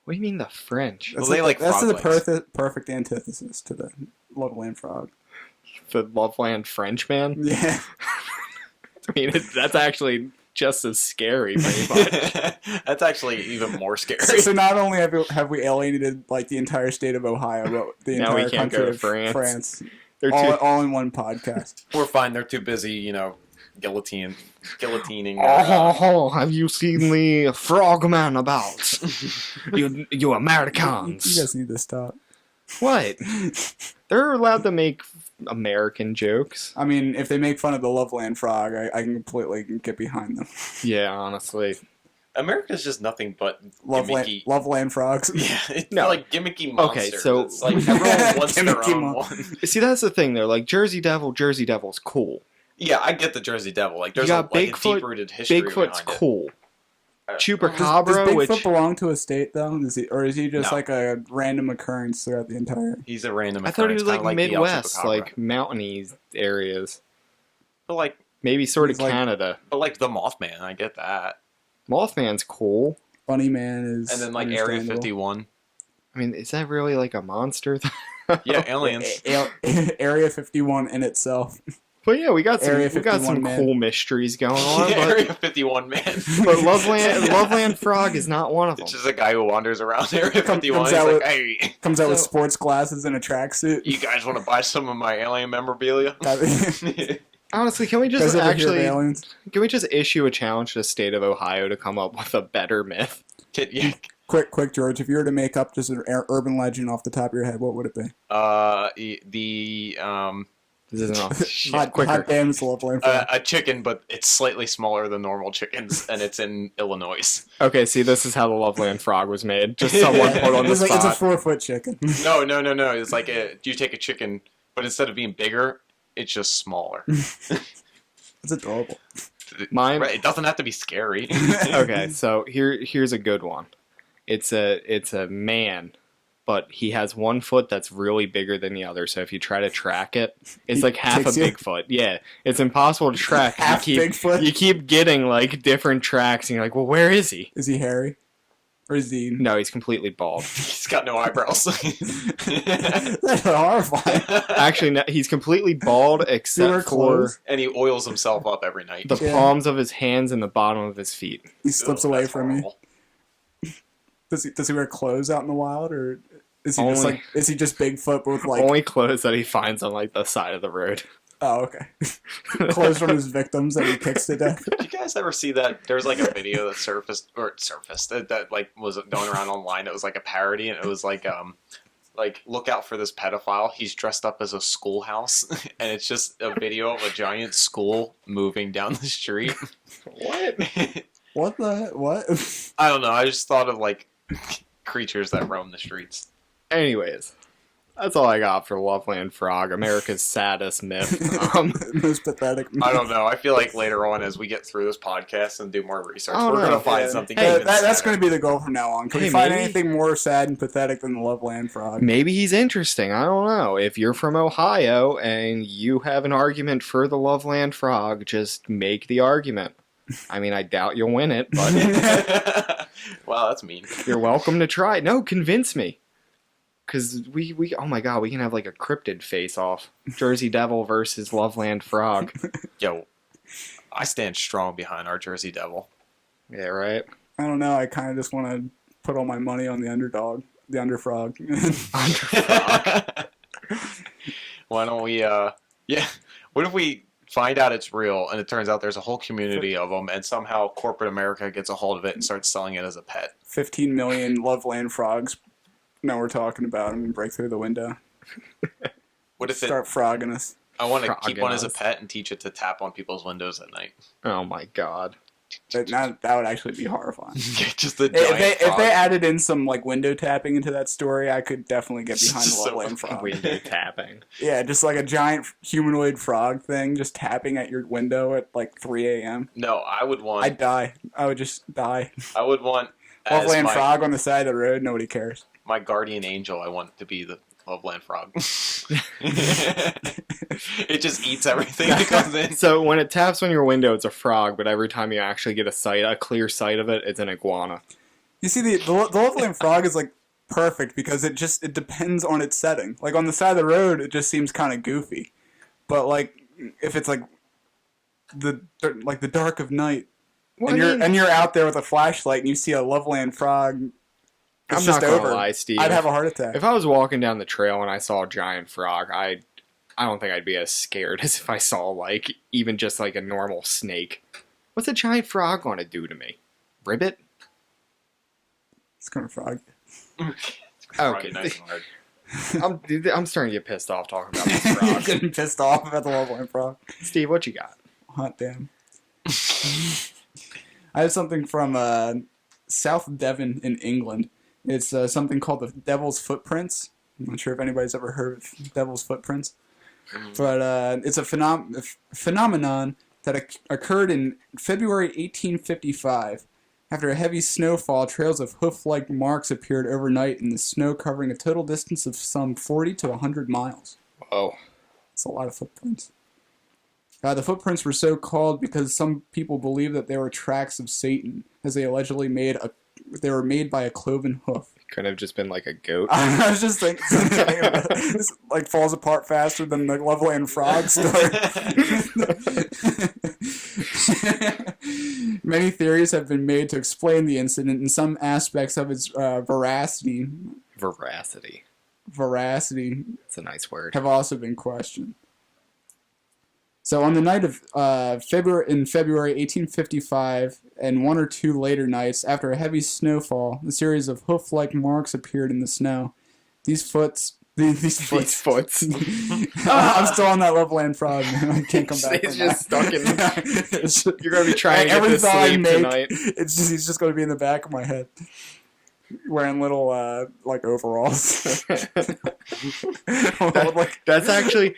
Speaker 1: What do you mean the French?
Speaker 2: Well, they like
Speaker 4: that's
Speaker 2: frog
Speaker 4: the
Speaker 2: legs.
Speaker 4: perfect antithesis to the Loveland Frog.
Speaker 1: The Loveland Frenchman?
Speaker 4: Yeah.
Speaker 1: I mean, that's actually just as scary, pretty much.
Speaker 2: That's actually even more scary.
Speaker 4: So not only have we alienated like the entire state of Ohio, but the
Speaker 1: Now we
Speaker 4: entire
Speaker 1: can't
Speaker 4: country
Speaker 1: go to
Speaker 4: of
Speaker 1: France.
Speaker 4: France,
Speaker 1: They're
Speaker 4: all in one podcast.
Speaker 2: We're fine. They're too busy, guillotining.
Speaker 1: Oh, have you seen the frogman about? you Americans.
Speaker 4: You guys need to stop.
Speaker 1: What? They're allowed to make American jokes.
Speaker 4: I mean, if they make fun of the Loveland Frog, I can completely get behind them.
Speaker 1: Yeah, honestly.
Speaker 2: America's just nothing but gimmicky.
Speaker 4: Loveland Frogs.
Speaker 2: Yeah, it's
Speaker 1: No.
Speaker 2: like gimmicky monsters.
Speaker 1: Okay, so-
Speaker 2: It's like everyone wants their
Speaker 4: Gimmicky
Speaker 2: own
Speaker 4: mon-
Speaker 2: one.
Speaker 1: See, that's the thing, though. Like, Jersey Devil's cool.
Speaker 2: Yeah, I get the Jersey Devil. Like, there's
Speaker 1: You
Speaker 2: a
Speaker 1: got Bigfoot-
Speaker 2: deep-rooted history
Speaker 1: Bigfoot's
Speaker 2: behind it.
Speaker 1: cool.
Speaker 4: Does
Speaker 1: Chupacabra,
Speaker 4: Bigfoot
Speaker 1: which...
Speaker 4: belong to a state though? Or is he just
Speaker 2: No.
Speaker 4: like a random occurrence throughout the entire?
Speaker 2: He's a random.
Speaker 1: I thought he was
Speaker 2: occurrence,
Speaker 1: like
Speaker 2: kinda the El
Speaker 1: Midwest,
Speaker 2: Chupacabra.
Speaker 1: like mountainy areas.
Speaker 2: but like
Speaker 1: Maybe sort of
Speaker 4: He's like-
Speaker 1: Canada.
Speaker 2: the Mothman. I get that.
Speaker 1: Mothman's cool.
Speaker 4: Bunny Man is.
Speaker 2: And then like Area
Speaker 4: understandable.
Speaker 2: 51.
Speaker 1: I mean, is that really like a monster?
Speaker 2: Yeah, aliens.
Speaker 4: Area 51 in itself.
Speaker 1: But yeah, we got
Speaker 4: Area
Speaker 1: some
Speaker 4: 51 man.
Speaker 1: cool mysteries going on.
Speaker 2: Yeah,
Speaker 1: but
Speaker 2: Area 51 man.
Speaker 1: but Loveland Frog is not one of them.
Speaker 2: It's just a guy who wanders around Area 51.
Speaker 4: comes
Speaker 2: He's
Speaker 4: out
Speaker 2: like,
Speaker 4: with-
Speaker 2: hey,
Speaker 4: Comes out with
Speaker 1: So-
Speaker 4: sports glasses and a tracksuit.
Speaker 2: you guys want to buy some of my alien memorabilia?
Speaker 1: Honestly, can we
Speaker 4: Guys
Speaker 1: just
Speaker 4: ever hear of
Speaker 1: actually
Speaker 4: aliens?
Speaker 1: can we just issue a challenge to the state of Ohio to come up with a better myth?
Speaker 2: Yeah.
Speaker 4: Quick, George. If you were to make up just an urban legend off the top of your head, what would it be?
Speaker 1: This isn't all.
Speaker 4: Hot damn, it's Loveland Frog.
Speaker 2: A chicken, but it's slightly smaller than normal chickens, and it's in Illinois.
Speaker 1: Okay, see, this is how the Loveland Frog was made. Just someone put on the
Speaker 4: It's like it's a
Speaker 1: spot.
Speaker 4: 4-foot chicken.
Speaker 2: No. It's like you take a chicken, but instead of being bigger, it's just smaller.
Speaker 4: It's adorable.
Speaker 1: Mine.
Speaker 2: Right, it doesn't have to be scary.
Speaker 1: Okay, so here's a good one. It's a man, but he has one foot that's really bigger than the other. So if you try to track it, it's
Speaker 4: He
Speaker 1: like half a
Speaker 4: takes you-
Speaker 1: Bigfoot. Yeah, it's impossible to track.
Speaker 4: Half Bigfoot?
Speaker 1: You keep getting like different tracks, and you're like, well, where is he?
Speaker 4: Is he hairy? Or is he?
Speaker 1: No, he's completely bald.
Speaker 2: He's got no eyebrows.
Speaker 4: That's horrifying.
Speaker 1: Actually, no, he's completely bald
Speaker 4: wear
Speaker 1: except for
Speaker 4: clothes?
Speaker 2: And he oils himself up every night.
Speaker 1: the
Speaker 4: Yeah.
Speaker 1: palms of his hands and the bottom of his feet.
Speaker 4: He slips
Speaker 2: Ugh,
Speaker 4: away
Speaker 2: that's
Speaker 4: from you.
Speaker 2: horrible.
Speaker 4: Does he wear clothes out in the wild, or is he just
Speaker 1: Only-
Speaker 4: like is he just Bigfoot with like?
Speaker 1: Only clothes that he finds on like the side of the road.
Speaker 4: Oh, okay. Clothes from his victims that he kicks to death.
Speaker 2: Did you guys ever see that? There was like a video that surfaced that like was going around online. It was like a parody, and it was like like, look out for this pedophile. He's dressed up as a schoolhouse, and it's just a video of a giant school moving down the street.
Speaker 1: What?
Speaker 4: What?
Speaker 2: I don't know. I just thought of like creatures that roam the streets.
Speaker 1: Anyways, that's all I got for Loveland Frog, America's saddest myth.
Speaker 4: Most pathetic.
Speaker 2: I don't know. I feel like later on, as we get through this podcast and do more research,
Speaker 1: Oh,
Speaker 2: we're
Speaker 1: no.
Speaker 2: gonna find
Speaker 4: Yeah.
Speaker 2: something.
Speaker 1: Hey,
Speaker 2: even
Speaker 4: That's
Speaker 2: sadder.
Speaker 4: going to be the goal from now on. Can
Speaker 1: Hey,
Speaker 4: we find
Speaker 1: maybe-
Speaker 4: anything more sad and pathetic than the Loveland Frog?
Speaker 1: Maybe he's interesting. I don't know. If you're from Ohio and you have an argument for the Loveland Frog, just make the argument. I mean, I doubt you'll win it, but
Speaker 2: Wow, that's mean.
Speaker 1: you're welcome to try. No, convince me. Because we oh my god, we can have like a cryptid face-off. Jersey Devil versus Loveland Frog.
Speaker 2: Yo, I stand strong behind our Jersey Devil.
Speaker 1: Yeah, right?
Speaker 4: I don't know. I kind of just want to put all my money on the underdog, the underfrog.
Speaker 2: Why don't we? Yeah. What if we find out it's real and it turns out there's a whole community of them, and somehow corporate America gets a hold of it and starts selling it as a pet?
Speaker 4: 15 million Loveland frogs. No, we're talking about them and break through the window.
Speaker 2: What if
Speaker 4: Start frogging us.
Speaker 2: I want to
Speaker 1: Frogging
Speaker 2: keep one as a
Speaker 1: us.
Speaker 2: pet and teach it to tap on people's windows at night?
Speaker 1: Oh my god.
Speaker 4: That would actually be horrifying.
Speaker 2: Just the
Speaker 4: If
Speaker 2: giant
Speaker 4: they
Speaker 2: frog.
Speaker 4: added in some like window tapping into that story, I could definitely get behind the
Speaker 2: So
Speaker 4: Loveland frog.
Speaker 1: Window tapping.
Speaker 4: Yeah, just like a giant humanoid frog thing, just tapping at your window at like 3 a.m.
Speaker 2: No, I would want.
Speaker 4: I'd die. I would just die.
Speaker 2: I would want as
Speaker 4: Loveland
Speaker 2: my,
Speaker 4: frog on the side of the road. Nobody cares.
Speaker 2: my guardian angel. I want to be the Loveland frog. It just eats everything that comes in.
Speaker 1: So when it taps on your window, it's a frog, but every time you actually get a clear sight of it, it's an iguana.
Speaker 4: You see, the Loveland frog is like perfect because it depends on its setting. Like on the side of the road, it just seems kind of goofy, but like if it's like the dark of night
Speaker 1: Well,
Speaker 4: and you're out there with a flashlight and you see a Loveland frog, it's
Speaker 1: I'm
Speaker 4: just
Speaker 1: not gonna
Speaker 4: over.
Speaker 1: lie, Steve.
Speaker 4: I'd have a heart attack.
Speaker 1: If I was walking down the trail and I saw a giant frog, I don't think I'd be as scared as if I saw like even just like a normal snake. What's a giant frog gonna do to me? Ribbit?
Speaker 4: It's gonna frog.
Speaker 1: Okay.
Speaker 2: Nice and hard.
Speaker 1: I'm starting to get pissed off talking about this
Speaker 4: You're
Speaker 1: frog.
Speaker 4: getting pissed off about the Loveland frog.
Speaker 1: Steve, what you got?
Speaker 4: Hot damn. I have something from South Devon in England. It's something called the Devil's Footprints. I'm not sure if anybody's ever heard of Devil's Footprints. But it's a phenomenon that occurred in February 1855. After a heavy snowfall, trails of hoof-like marks appeared overnight in the snow, covering a total distance of some 40 to 100 miles.
Speaker 1: Oh,
Speaker 4: It's a lot of footprints. The footprints were so called because some people believe that they were tracks of Satan, as they allegedly they were made by a cloven hoof.
Speaker 1: could have just been like a goat.
Speaker 4: I was just thinking, this like falls apart faster than the Loveland Frog story. Many theories have been made to explain the incident, and some aspects of its veracity
Speaker 1: It's a nice word.
Speaker 4: have also been questioned. So on the night of February 1855, and one or two later nights, after a heavy snowfall, a series of hoof-like marks appeared in the snow. These foots.
Speaker 1: These foots.
Speaker 4: I'm still on that Loveland Frog, man. I can't come back.
Speaker 1: It's
Speaker 4: from
Speaker 1: just
Speaker 4: that.
Speaker 1: stuck in.
Speaker 4: It's just-
Speaker 1: You're gonna be trying to get
Speaker 4: every
Speaker 1: this
Speaker 4: thought I
Speaker 1: sleep
Speaker 4: make,
Speaker 1: tonight.
Speaker 4: he's just going to be in the back of my head, wearing little like overalls.
Speaker 1: That's actually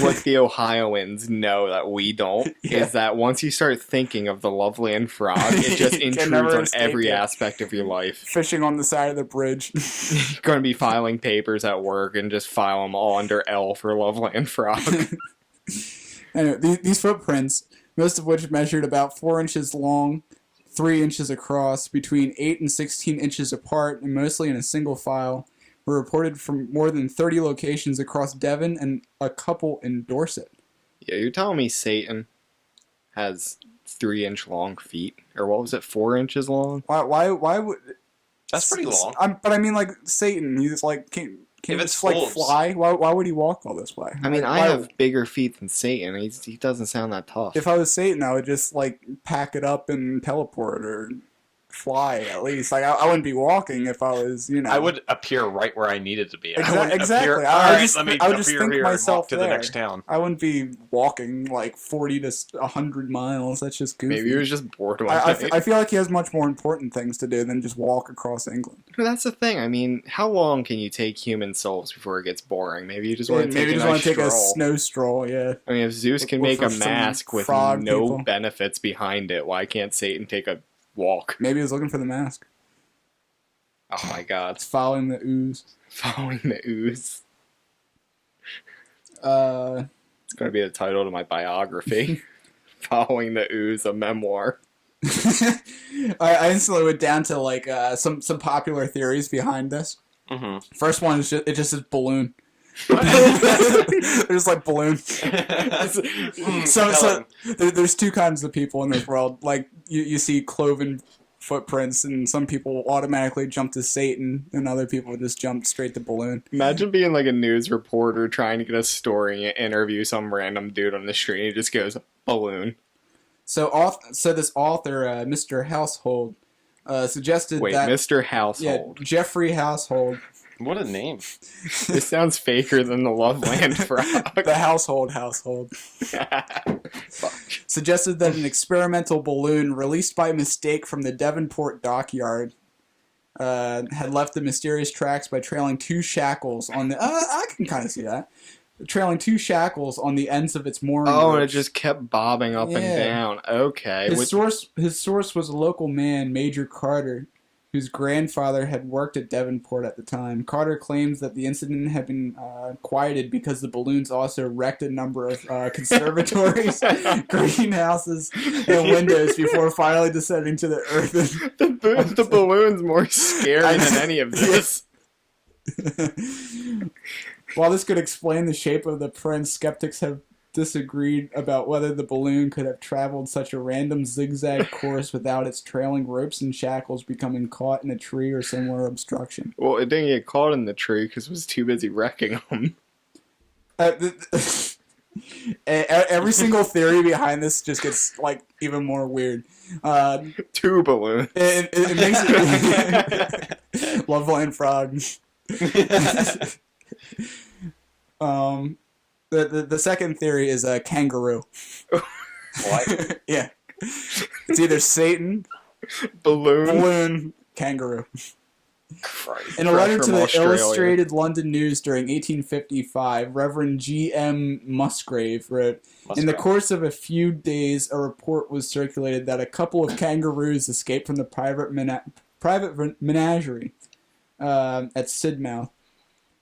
Speaker 1: what the Ohioans know that we don't.
Speaker 4: Yeah.
Speaker 1: Is that once you start thinking of the Loveland Frog, it just
Speaker 4: You can
Speaker 1: intrudes
Speaker 4: never
Speaker 1: on
Speaker 4: escape
Speaker 1: every
Speaker 4: it.
Speaker 1: aspect of your life.
Speaker 4: Fishing on the side of the bridge.
Speaker 1: You're going to be filing papers at work and just file them all under L for Loveland Frog.
Speaker 4: Anyway, these footprints, most of which measured about 4 inches long, 3 inches across, between 8 and 16 inches apart, and mostly in a single file, were reported from more than 30 locations across Devon and a couple in Dorset.
Speaker 1: Yeah, you're telling me Satan has 3-inch long feet, or what was it, 4 inches long?
Speaker 4: Why would...
Speaker 2: That's pretty long.
Speaker 4: But I mean, like, Satan, he's like, can't
Speaker 2: If
Speaker 4: he
Speaker 2: it's
Speaker 4: just, like,
Speaker 2: wolves.
Speaker 4: fly? Why would he walk all this way?
Speaker 1: I mean,
Speaker 4: Like,
Speaker 1: I
Speaker 4: why-
Speaker 1: have bigger feet than Satan. He doesn't sound that tough.
Speaker 4: If I was Satan, I would just, like, pack it up and teleport or fly at least. Like I wouldn't be walking if I was,
Speaker 2: I would appear right where I needed to be. I
Speaker 4: Exactly.
Speaker 2: wouldn't
Speaker 4: Exactly.
Speaker 2: appear,
Speaker 4: I
Speaker 2: all
Speaker 4: would
Speaker 2: right,
Speaker 4: just,
Speaker 2: let me
Speaker 4: I would just
Speaker 2: appear
Speaker 4: think
Speaker 2: here and
Speaker 4: myself
Speaker 2: walk to
Speaker 4: there.
Speaker 2: the next town.
Speaker 4: I wouldn't be walking like 40 to 100 miles. That's just goofy.
Speaker 1: Maybe he was just bored one
Speaker 4: I
Speaker 1: night.
Speaker 4: feel like he has much more important things to do than just walk across England.
Speaker 1: That's the thing. I mean, how long can you take human souls before it gets boring? Maybe you just want to take
Speaker 4: Maybe
Speaker 1: a
Speaker 4: just
Speaker 1: nice
Speaker 4: want to take a
Speaker 1: stroll.
Speaker 4: snow stroll. Yeah.
Speaker 1: I mean, if Zeus can
Speaker 4: Or
Speaker 1: make
Speaker 4: for
Speaker 1: a
Speaker 4: some
Speaker 1: mask with
Speaker 4: frog
Speaker 1: no
Speaker 4: people.
Speaker 1: benefits behind it, why can't Satan take a walk?
Speaker 4: Maybe he was looking for the mask.
Speaker 1: Oh my god.
Speaker 4: It's following the ooze.
Speaker 1: Following the ooze.
Speaker 4: Uh,
Speaker 1: It's going to be the title to my biography. Following the ooze, a memoir.
Speaker 4: I instantly went down to like some popular theories behind this.
Speaker 2: Mm-hmm.
Speaker 4: First one is it just says balloon. They're just like balloon. So there's two kinds of people in this world. Like you see cloven footprints, and some people automatically jump to Satan, and other people just jump straight to balloon.
Speaker 1: Imagine being like a news reporter trying to get a story and interview some random dude on the street and he just goes, balloon.
Speaker 4: So this author, Mr. Household, suggested
Speaker 1: Wait,
Speaker 4: that
Speaker 1: Mr. Household.
Speaker 4: Yeah, Jeffrey Household,
Speaker 2: What a name.
Speaker 1: This sounds faker than the Loveland frog.
Speaker 4: the household, suggested that an experimental balloon released by mistake from the Devonport dockyard had left the mysterious tracks by trailing two shackles on the. I can kind of see that. Trailing two shackles on the ends of its mooring.
Speaker 1: Oh, and it
Speaker 4: ropes.
Speaker 1: just kept bobbing up and down. Okay.
Speaker 4: His source was a local man, Major Carter, whose grandfather had worked at Devonport at the time. Carter claims that the incident had been quieted because the balloons also wrecked a number of conservatories, greenhouses, and windows before finally descending to the earth.
Speaker 1: The balloon's more scary than any of this.
Speaker 4: While this could explain the shape of the print, skeptics have disagreed about whether the balloon could have traveled such a random zigzag course without its trailing ropes and shackles becoming caught in a tree or similar obstruction.
Speaker 1: Well, it didn't get caught in the tree because it was too busy wrecking them.
Speaker 4: Every single theory behind this just gets like even more weird.
Speaker 1: Two balloons.
Speaker 4: It makes it Loveland frog. The second theory is a kangaroo.
Speaker 2: What?
Speaker 4: Yeah, it's either Satan, balloon, kangaroo.
Speaker 2: Christ.
Speaker 4: In a letter
Speaker 1: Fresh
Speaker 4: to
Speaker 1: from
Speaker 4: the
Speaker 1: Australia.
Speaker 4: Illustrated London News during 1855, Reverend G.M. Musgrave wrote, "In the course of a few days, a report was circulated that a couple of kangaroos escaped from the private menagerie at Sidmouth.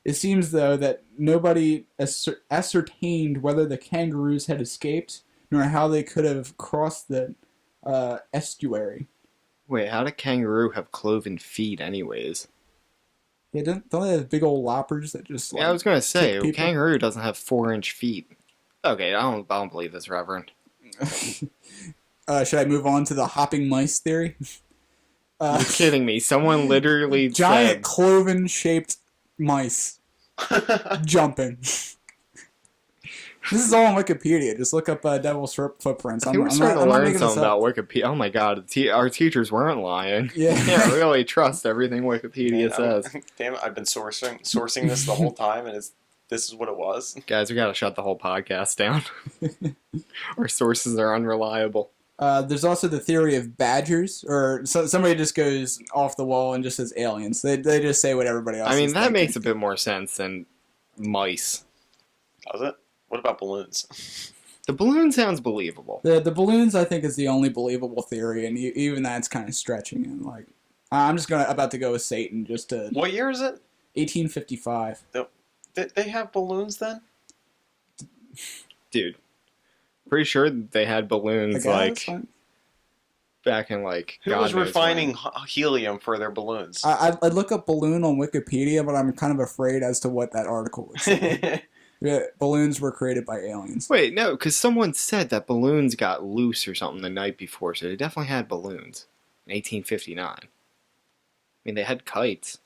Speaker 4: It seems, though, that nobody ascertained whether the kangaroos had escaped, nor how they could have crossed the estuary."
Speaker 1: Wait, how did kangaroo have cloven feet anyways?
Speaker 4: Yeah, don't they have big old loppers that just like...
Speaker 1: Yeah, I was gonna say,
Speaker 4: kick people?
Speaker 1: kangaroo doesn't have 4-inch feet. Okay, I don't believe this, Reverend.
Speaker 4: Should I move on to the hopping mice theory?
Speaker 1: You're kidding me. Someone literally
Speaker 4: Giant
Speaker 1: said...
Speaker 4: cloven-shaped mice jumping. This is all on Wikipedia. Just look up Devil's Footprints.
Speaker 1: I think we're starting to learn something about Wikipedia. Oh my god, our teachers weren't lying.
Speaker 4: Yeah.
Speaker 1: You can't really trust everything Wikipedia says.
Speaker 2: Damn it, I've been sourcing this the whole time, and this is what it was.
Speaker 1: Guys, we gotta shut the whole podcast down. Our sources are unreliable.
Speaker 4: There's also the theory of badgers, or somebody just goes off the wall and just says aliens. They just say what everybody else.
Speaker 1: I mean,
Speaker 4: is
Speaker 1: that
Speaker 4: thinking.
Speaker 1: makes a bit more sense than mice.
Speaker 2: Does it? What about balloons?
Speaker 1: The balloon sounds believable.
Speaker 4: The balloons, I think, is the only believable theory, and even that's kind of stretching it. Like, I'm just about to go with Satan, just to
Speaker 2: What year is it?
Speaker 4: 1855.
Speaker 2: They have balloons then?
Speaker 1: Dude, pretty sure they had balloons, like,
Speaker 4: Fine.
Speaker 1: back in, like,
Speaker 2: Who
Speaker 1: God
Speaker 2: was
Speaker 1: knows
Speaker 2: refining
Speaker 1: when.
Speaker 2: helium for their balloons?
Speaker 4: I'd look up balloon on Wikipedia, but I'm kind of afraid as to what that article would say. Yeah, balloons were created by aliens.
Speaker 1: Wait, no, because someone said that balloons got loose or something the night before, so they definitely had balloons in 1859. I mean, they had kites.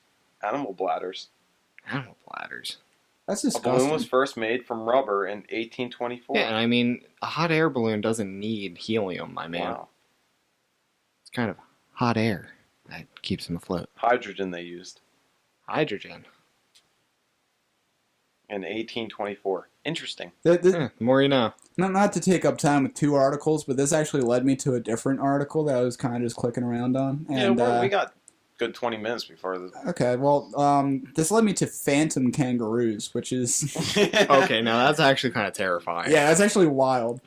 Speaker 2: Animal bladders.
Speaker 1: Animal bladders.
Speaker 4: That's
Speaker 2: A
Speaker 4: disgusting.
Speaker 2: balloon was first made from rubber in 1824.
Speaker 1: Yeah, and I mean, a hot air balloon doesn't need helium, my man.
Speaker 2: Wow.
Speaker 1: It's kind of hot air. That keeps them afloat.
Speaker 2: Hydrogen they used
Speaker 1: Hydrogen.
Speaker 2: in 1824. Interesting.
Speaker 1: The more you know.
Speaker 4: Not to take up time with two articles, but this actually led me to a different article that I was kind of just clicking around on. And,
Speaker 2: We got good 20 minutes before this.
Speaker 4: Okay, well, this led me to phantom kangaroos, which is...
Speaker 1: Okay, now that's actually kind of terrifying.
Speaker 4: Yeah, that's actually wild.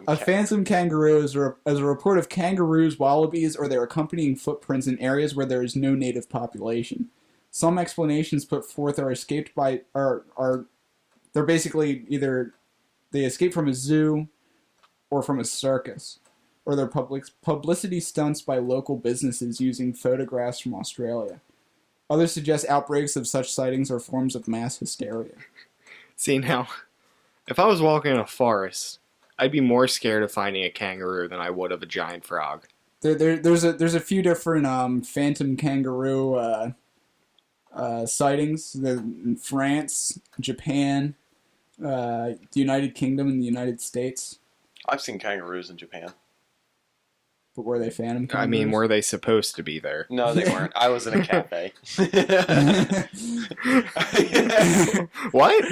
Speaker 4: A phantom kangaroo is a report of kangaroos, wallabies, or their accompanying footprints in areas where there is no native population. Some explanations put forth are escaped by... They're basically either they escape from a zoo or from a circus, or they're publicity stunts by local businesses using photographs from Australia. Others suggest outbreaks of such sightings are forms of mass hysteria.
Speaker 1: See, now, if I was walking in a forest, I'd be more scared of finding a kangaroo than I would of a giant frog.
Speaker 4: There's a few different phantom kangaroo sightings in France, Japan, the United Kingdom, and the United States.
Speaker 2: I've seen kangaroos in Japan.
Speaker 4: But were they phantom kangaroos?
Speaker 1: I mean, were they supposed to be there?
Speaker 2: No, they weren't. I was in a cafe.
Speaker 1: What?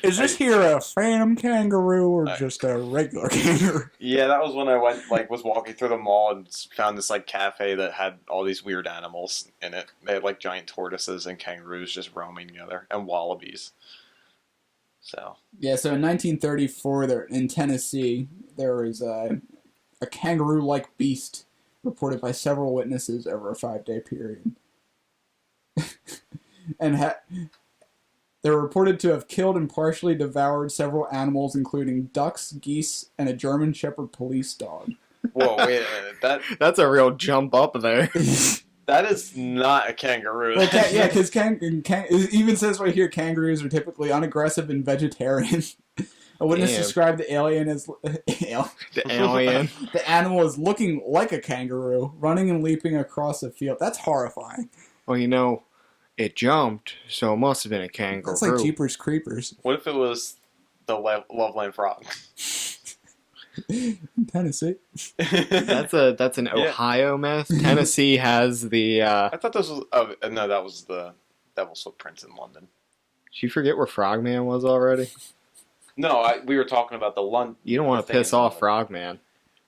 Speaker 4: Is this here a phantom kangaroo or just a regular kangaroo?
Speaker 2: Yeah, that was when I was walking through the mall and found this cafe that had all these weird animals in it. They had giant tortoises and kangaroos just roaming together, and wallabies. So
Speaker 4: yeah, so in 1934, there in Tennessee, there was a kangaroo-like beast reported by several witnesses over a 5-day period, and they were reported to have killed and partially devoured several animals, including ducks, geese, and a German Shepherd police dog.
Speaker 2: whoa, wait a minute.
Speaker 1: That's a real jump up there.
Speaker 2: That is not a kangaroo.
Speaker 4: Well, yeah, because it even says right here, kangaroos are typically unaggressive and vegetarian. A witness
Speaker 1: Damn.
Speaker 4: described the alien as
Speaker 1: The alien.
Speaker 4: the animal is looking like a kangaroo, running and leaping across a field. That's horrifying.
Speaker 1: Well, it jumped, so it must have been a kangaroo.
Speaker 4: That's like Jeepers Creepers.
Speaker 2: What if it was the Loveland frog?
Speaker 4: Tennessee.
Speaker 1: That's an
Speaker 2: Yeah.
Speaker 1: Ohio myth. Tennessee has the.
Speaker 2: I thought this was. Oh, no, that was the Devil's Footprints in London.
Speaker 1: Did you forget where Frogman was already?
Speaker 2: No, we were talking about the London.
Speaker 1: You don't want to piss off Frogman.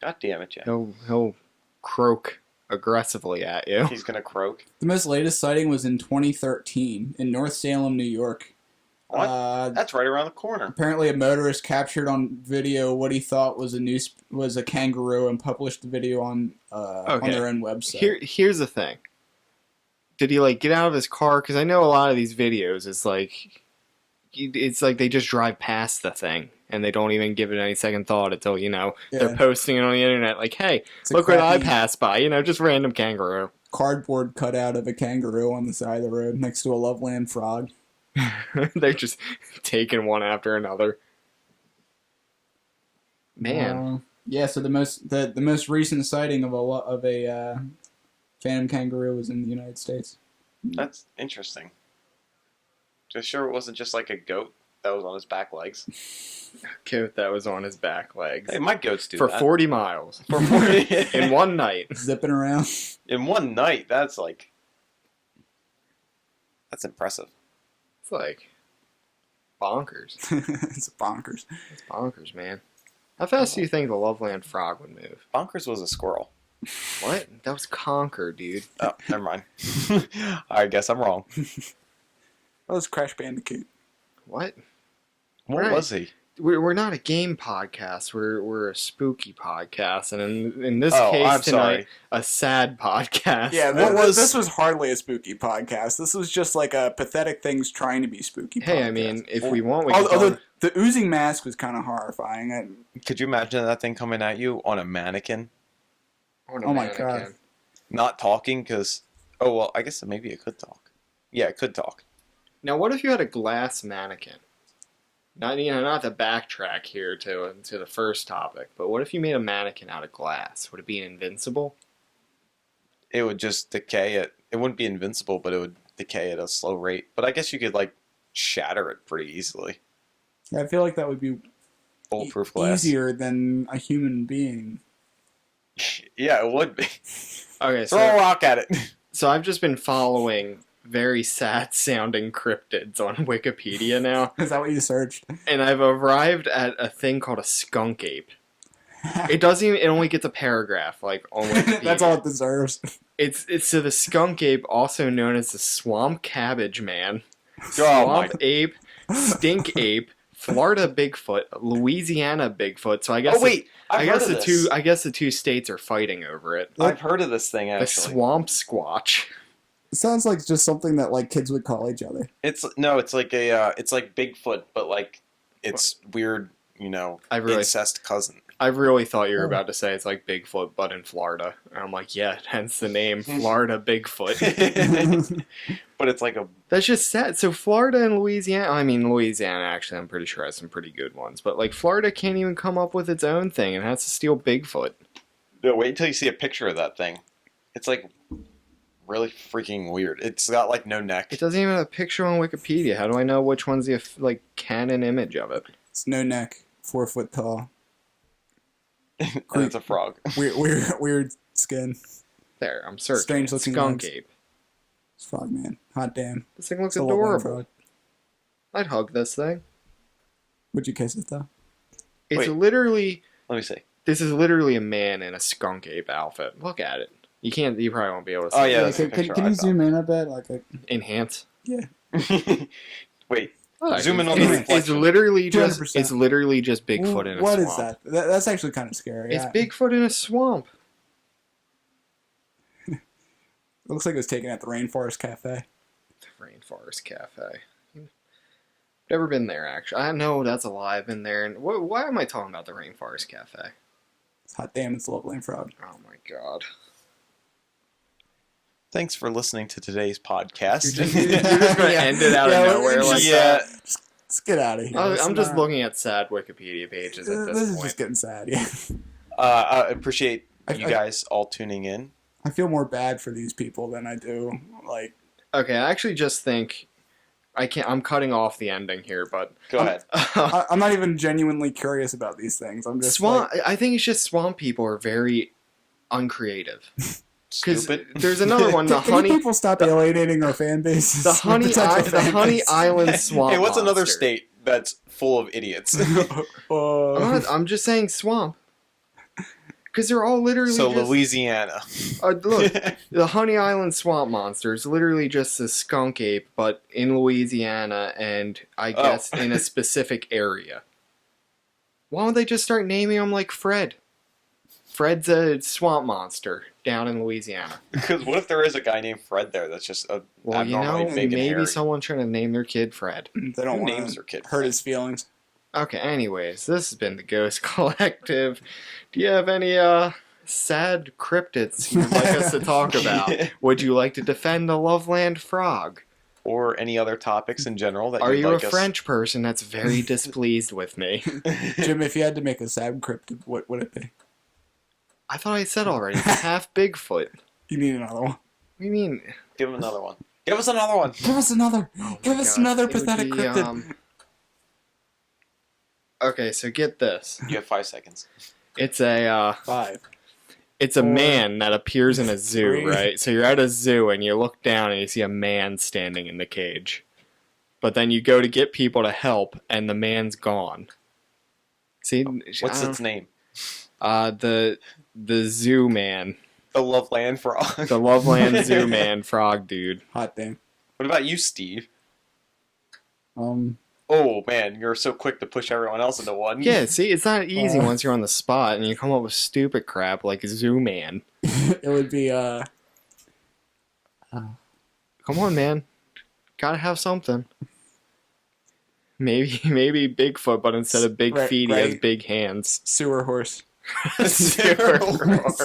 Speaker 2: God damn it, Jeff.
Speaker 1: He'll croak aggressively at you.
Speaker 2: He's gonna croak.
Speaker 4: The most latest sighting was in 2013 in North Salem, New York.
Speaker 2: What? That's right around the corner.
Speaker 4: Apparently, a motorist captured on video what he thought was a kangaroo and published the video on their own website.
Speaker 1: Here's the thing. Did he get out of his car? Because I know a lot of these videos, it's like they just drive past the thing and they don't even give it any second thought until they're posting it on the internet. Like, hey, look what I passed by. Just random kangaroo.
Speaker 4: Cardboard cutout of a kangaroo on the side of the road next to a Loveland frog.
Speaker 1: They're just taking one after another. Man.
Speaker 4: Yeah. So the most recent sighting of a phantom kangaroo was in the United States.
Speaker 2: That's interesting. Just sure it wasn't just like a goat that was on his back legs.
Speaker 1: Goat that was on his back legs.
Speaker 2: Hey, my goats do
Speaker 1: for
Speaker 2: that.
Speaker 1: 40 miles.
Speaker 2: For 40
Speaker 1: in one night.
Speaker 4: Zipping around.
Speaker 2: In one night, that's impressive.
Speaker 1: It's bonkers.
Speaker 4: It's bonkers.
Speaker 1: It's bonkers, man. How fast do you think the Loveland frog would move?
Speaker 2: Bonkers was a squirrel.
Speaker 1: What? That was Conker, dude.
Speaker 2: Oh, never mind. I guess I'm wrong.
Speaker 4: That was Crash Bandicoot.
Speaker 1: What?
Speaker 2: What
Speaker 1: Right.
Speaker 2: was he?
Speaker 1: We're not a game podcast. We're a spooky podcast, and in this
Speaker 2: I'm
Speaker 1: case tonight,
Speaker 2: sorry.
Speaker 1: a sad podcast.
Speaker 4: Yeah,
Speaker 2: What
Speaker 4: this was hardly a spooky podcast. This was just like a pathetic things trying to be spooky.
Speaker 1: Hey,
Speaker 4: podcast.
Speaker 1: I mean, if we want, we can.
Speaker 4: Although the oozing mask was kind of horrifying.
Speaker 2: Could you imagine that thing coming at you on a mannequin?
Speaker 4: Oh my God.
Speaker 2: Not talking because... Oh, well, I guess maybe it could talk. Yeah, it could talk.
Speaker 1: Now, what if you had a glass mannequin? Not to backtrack here to the first topic, but what if you made a mannequin out of glass? Would it be invincible?
Speaker 2: It would just decay it. It wouldn't be invincible, but it would decay at a slow rate. But I guess you could shatter it pretty easily.
Speaker 4: I feel like that would be
Speaker 2: Bulletproof glass.
Speaker 4: easier than a human being.
Speaker 2: Yeah, it would be.
Speaker 1: Okay,
Speaker 2: Throw a rock at it.
Speaker 1: so I've just been following very sad sounding cryptids on Wikipedia now,
Speaker 4: Is that what you searched?
Speaker 1: and I've arrived at a thing called a skunk ape. It doesn't even, it only gets a paragraph, like, on Wikipedia.
Speaker 4: That's all it deserves.
Speaker 1: It's so the skunk ape, also known as the swamp cabbage man,
Speaker 2: Oh my.
Speaker 1: swamp ape, stink ape, Florida Bigfoot, Louisiana Bigfoot. So I guess
Speaker 2: Oh wait,
Speaker 1: I
Speaker 2: I've
Speaker 1: guess
Speaker 2: heard of
Speaker 1: the
Speaker 2: this.
Speaker 1: two I guess the two states are fighting over it.
Speaker 2: I've heard of this thing
Speaker 1: The
Speaker 2: actually.
Speaker 1: swamp squatch.
Speaker 4: It sounds like just something that like kids would call each other.
Speaker 2: It's like it's like Bigfoot, but like it's weird,
Speaker 1: I really
Speaker 2: incest cousin.
Speaker 1: I really thought you were
Speaker 4: Oh.
Speaker 1: about to say it's like Bigfoot, but in Florida. And I'm like, yeah, hence the name, Florida Bigfoot.
Speaker 2: But it's like a
Speaker 1: That's just sad. So Florida and Louisiana, I mean, Louisiana actually, I'm pretty sure has some pretty good ones. But like Florida can't even come up with its own thing and has to steal Bigfoot.
Speaker 2: no. Wait until you see a picture of that thing. It's like really freaking weird. It's got like no neck.
Speaker 1: It doesn't even have a picture on Wikipedia. How do I know which one's the like canon image of it?
Speaker 4: It's no neck, 4 foot tall,
Speaker 2: And it's a frog.
Speaker 4: weird skin.
Speaker 1: There, I'm searching.
Speaker 4: Strange looking
Speaker 1: Skunk
Speaker 4: legs.
Speaker 1: ape.
Speaker 4: It's frog man. Hot damn.
Speaker 1: This thing looks
Speaker 4: It's a little
Speaker 1: adorable.
Speaker 4: frog.
Speaker 1: I'd hug this thing.
Speaker 4: Would you kiss it though?
Speaker 1: It's
Speaker 2: Wait.
Speaker 1: literally.
Speaker 2: Let me see.
Speaker 1: This is literally a man in a skunk ape outfit. Look at it. You can't. You probably won't be able to.
Speaker 2: Oh,
Speaker 1: see
Speaker 2: yeah,
Speaker 1: it.
Speaker 2: that's a
Speaker 4: can
Speaker 2: picture
Speaker 4: can
Speaker 2: I
Speaker 4: you
Speaker 2: saw.
Speaker 4: zoom in a bit? Like,
Speaker 1: Enhance.
Speaker 4: yeah.
Speaker 2: Wait.
Speaker 1: Oh,
Speaker 2: Zoom in on the
Speaker 1: it's
Speaker 2: reflection.
Speaker 1: literally just
Speaker 4: 200%.
Speaker 1: it's literally just Bigfoot in a
Speaker 4: What
Speaker 1: swamp.
Speaker 4: is that? That's actually kind of scary.
Speaker 1: It's
Speaker 4: Yeah.
Speaker 1: Bigfoot in a swamp.
Speaker 4: It looks like it was taken at the Rainforest Cafe.
Speaker 1: The Rainforest Cafe. Never been there actually. I know that's a lie. I've been there. And why am I talking about the Rainforest Cafe?
Speaker 4: It's hot damn. It's a lovely frog.
Speaker 1: Oh my god.
Speaker 2: Thanks for listening to today's podcast.
Speaker 1: You're just gonna end it out
Speaker 4: Yeah,
Speaker 1: of
Speaker 4: well,
Speaker 1: nowhere like
Speaker 2: yeah.
Speaker 1: that.
Speaker 4: Let's get out of here.
Speaker 1: I'm just looking at sad Wikipedia pages at
Speaker 4: This
Speaker 1: this
Speaker 4: is
Speaker 1: point.
Speaker 4: just getting sad. Yeah.
Speaker 2: I appreciate you
Speaker 4: I-
Speaker 2: guys all tuning in.
Speaker 4: I feel more bad for these people than I do like.
Speaker 1: Okay, I actually just think I'm cutting off the ending here, but
Speaker 2: Go ahead.
Speaker 4: I'm not even genuinely curious about these things. I'm just
Speaker 1: swamp. I think it's just swamp people are very uncreative. Because
Speaker 2: Stupid.
Speaker 1: there's another one, the
Speaker 4: Can
Speaker 1: honey,
Speaker 4: people stop alienating our fan base?
Speaker 1: the honey Island swamp.
Speaker 2: Hey, what's another
Speaker 1: monster.
Speaker 2: state that's full of idiots?
Speaker 1: I'm just saying swamp. Because they're all literally
Speaker 2: So
Speaker 1: just,
Speaker 2: Louisiana.
Speaker 1: look, the Honey Island swamp monster is literally just a skunk ape, but in Louisiana and I
Speaker 2: Oh.
Speaker 1: guess in a specific area. Why don't they just start naming them like Fred? Fred's a swamp monster down in Louisiana.
Speaker 2: Because what if there is a guy named Fred there that's just a
Speaker 1: Well, you know,
Speaker 2: abnormally big and
Speaker 1: maybe
Speaker 2: hairy?
Speaker 1: someone should have named their kid Fred.
Speaker 4: They don't
Speaker 2: Who
Speaker 4: want
Speaker 2: names
Speaker 4: to
Speaker 2: their kid
Speaker 4: hurt
Speaker 2: Fred?
Speaker 4: his feelings.
Speaker 1: Okay, anyways, this has been the Ghost Collective. Do you have any sad cryptids you'd like us to talk about? Would you like to defend the Loveland frog?
Speaker 2: Or any other topics in general that
Speaker 1: Are
Speaker 2: you'd
Speaker 1: you
Speaker 2: like
Speaker 1: a
Speaker 2: us...
Speaker 1: French person that's very displeased with me?
Speaker 4: Jim, if you had to make a sad cryptid, what would it be?
Speaker 1: I thought I said already, it's half Bigfoot.
Speaker 4: You need another one.
Speaker 1: What do you mean?
Speaker 2: Give him another one. Give us another one.
Speaker 4: Give us another.
Speaker 1: Oh
Speaker 4: Give
Speaker 1: my
Speaker 4: us
Speaker 1: God.
Speaker 4: another
Speaker 1: It would
Speaker 4: pathetic
Speaker 1: be,
Speaker 4: cryptid.
Speaker 1: Okay, so get this.
Speaker 2: You have 5 seconds.
Speaker 1: It's a
Speaker 4: 5.
Speaker 1: it's a
Speaker 4: Four,
Speaker 1: man that appears in a zoo,
Speaker 4: 3.
Speaker 1: right? So you're at a zoo and you look down and you see a man standing in the cage. But then you go to get people to help and the man's gone. See,
Speaker 2: What's
Speaker 1: I
Speaker 2: its name?
Speaker 1: the zoo man,
Speaker 2: The Loveland Frog.
Speaker 1: the Loveland zoo man, frog dude.
Speaker 4: Hot damn.
Speaker 2: What about you, Steve?
Speaker 4: Oh,
Speaker 2: Oh man, you're so quick to push everyone else into one.
Speaker 1: Yeah, see, it's not easy
Speaker 4: Uh.
Speaker 1: once you're on the spot and you come up with stupid crap like zoo man.
Speaker 4: it would be
Speaker 1: Come on, man, gotta have something. Maybe Bigfoot, but instead of big
Speaker 4: Right,
Speaker 1: feet, he has
Speaker 4: right.
Speaker 1: big hands.
Speaker 4: sewer horse.
Speaker 1: Sewer horse.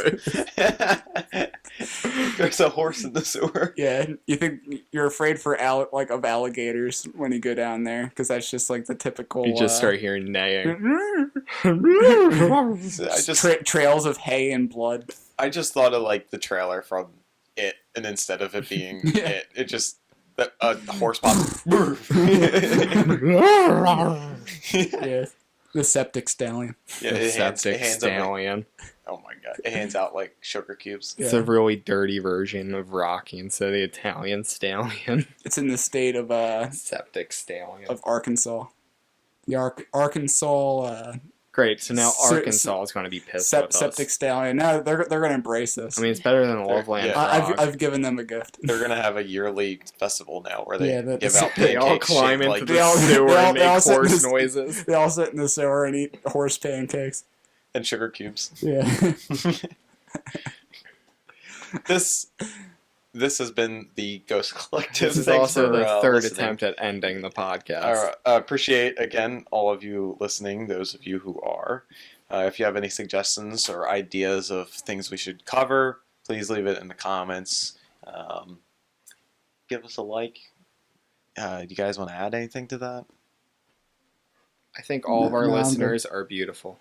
Speaker 2: There's a horse in the sewer.
Speaker 4: Yeah, you think you're afraid for of alligators when you go down there because that's just like the typical.
Speaker 1: You just start hearing neighing.
Speaker 2: I just
Speaker 4: trails of hay and blood.
Speaker 2: I just thought of like the trailer from It, and instead of it being
Speaker 4: Yeah.
Speaker 2: it just a horse pops.
Speaker 4: Yeah, the septic stallion.
Speaker 2: Yeah,
Speaker 1: The
Speaker 2: it hands
Speaker 1: septic
Speaker 2: over.
Speaker 1: stallion.
Speaker 2: Oh my god! It hands out like sugar cubes.
Speaker 1: It's
Speaker 4: Yeah.
Speaker 1: a really dirty version of Rocky instead of the Italian stallion.
Speaker 4: It's in the state of
Speaker 1: Septic stallion.
Speaker 4: Arkansas. The Arkansas
Speaker 1: Great, so now
Speaker 4: Se-
Speaker 1: Arkansas is going to be pissed with
Speaker 4: septic
Speaker 1: us.
Speaker 4: stallion. No, they're gonna embrace this.
Speaker 1: I mean, it's better than a Loveland
Speaker 2: Yeah.
Speaker 1: frog.
Speaker 4: I've given them a gift.
Speaker 2: They're gonna have a yearly festival now where they
Speaker 4: Yeah,
Speaker 2: give out
Speaker 1: They all
Speaker 2: pancakes
Speaker 1: climb
Speaker 2: shaped
Speaker 1: into
Speaker 2: like
Speaker 1: the
Speaker 4: They all-
Speaker 1: sewer
Speaker 4: they all-
Speaker 1: and
Speaker 4: they all
Speaker 1: make
Speaker 4: sit in
Speaker 1: horse
Speaker 4: this-
Speaker 1: noises.
Speaker 4: They all sit in the sewer and eat horse pancakes.
Speaker 2: and sugar cubes.
Speaker 4: Yeah.
Speaker 2: This has been the Ghost Collective.
Speaker 1: This is
Speaker 2: Thanks
Speaker 1: also
Speaker 2: for,
Speaker 1: the third
Speaker 2: listening.
Speaker 1: attempt at ending the podcast.
Speaker 2: Appreciate again all of you listening. Those of you who are, if you have any suggestions or ideas of things we should cover, please leave it in the comments. Give us a like. Do you guys want to add anything to that?
Speaker 1: I think all of our
Speaker 4: No, I'm good.
Speaker 1: listeners are beautiful.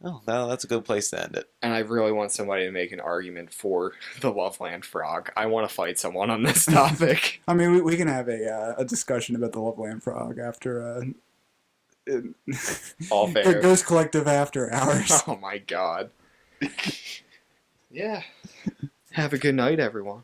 Speaker 2: Oh, no, that's a good place to end it.
Speaker 1: And I really want somebody to make an argument for the Loveland frog. I want to fight someone on this topic.
Speaker 4: I mean, we can have a discussion about the Loveland frog after
Speaker 1: All
Speaker 4: the
Speaker 1: fair.
Speaker 4: Ghost Collective after hours.
Speaker 1: Oh my god. Yeah. Have a good night, everyone.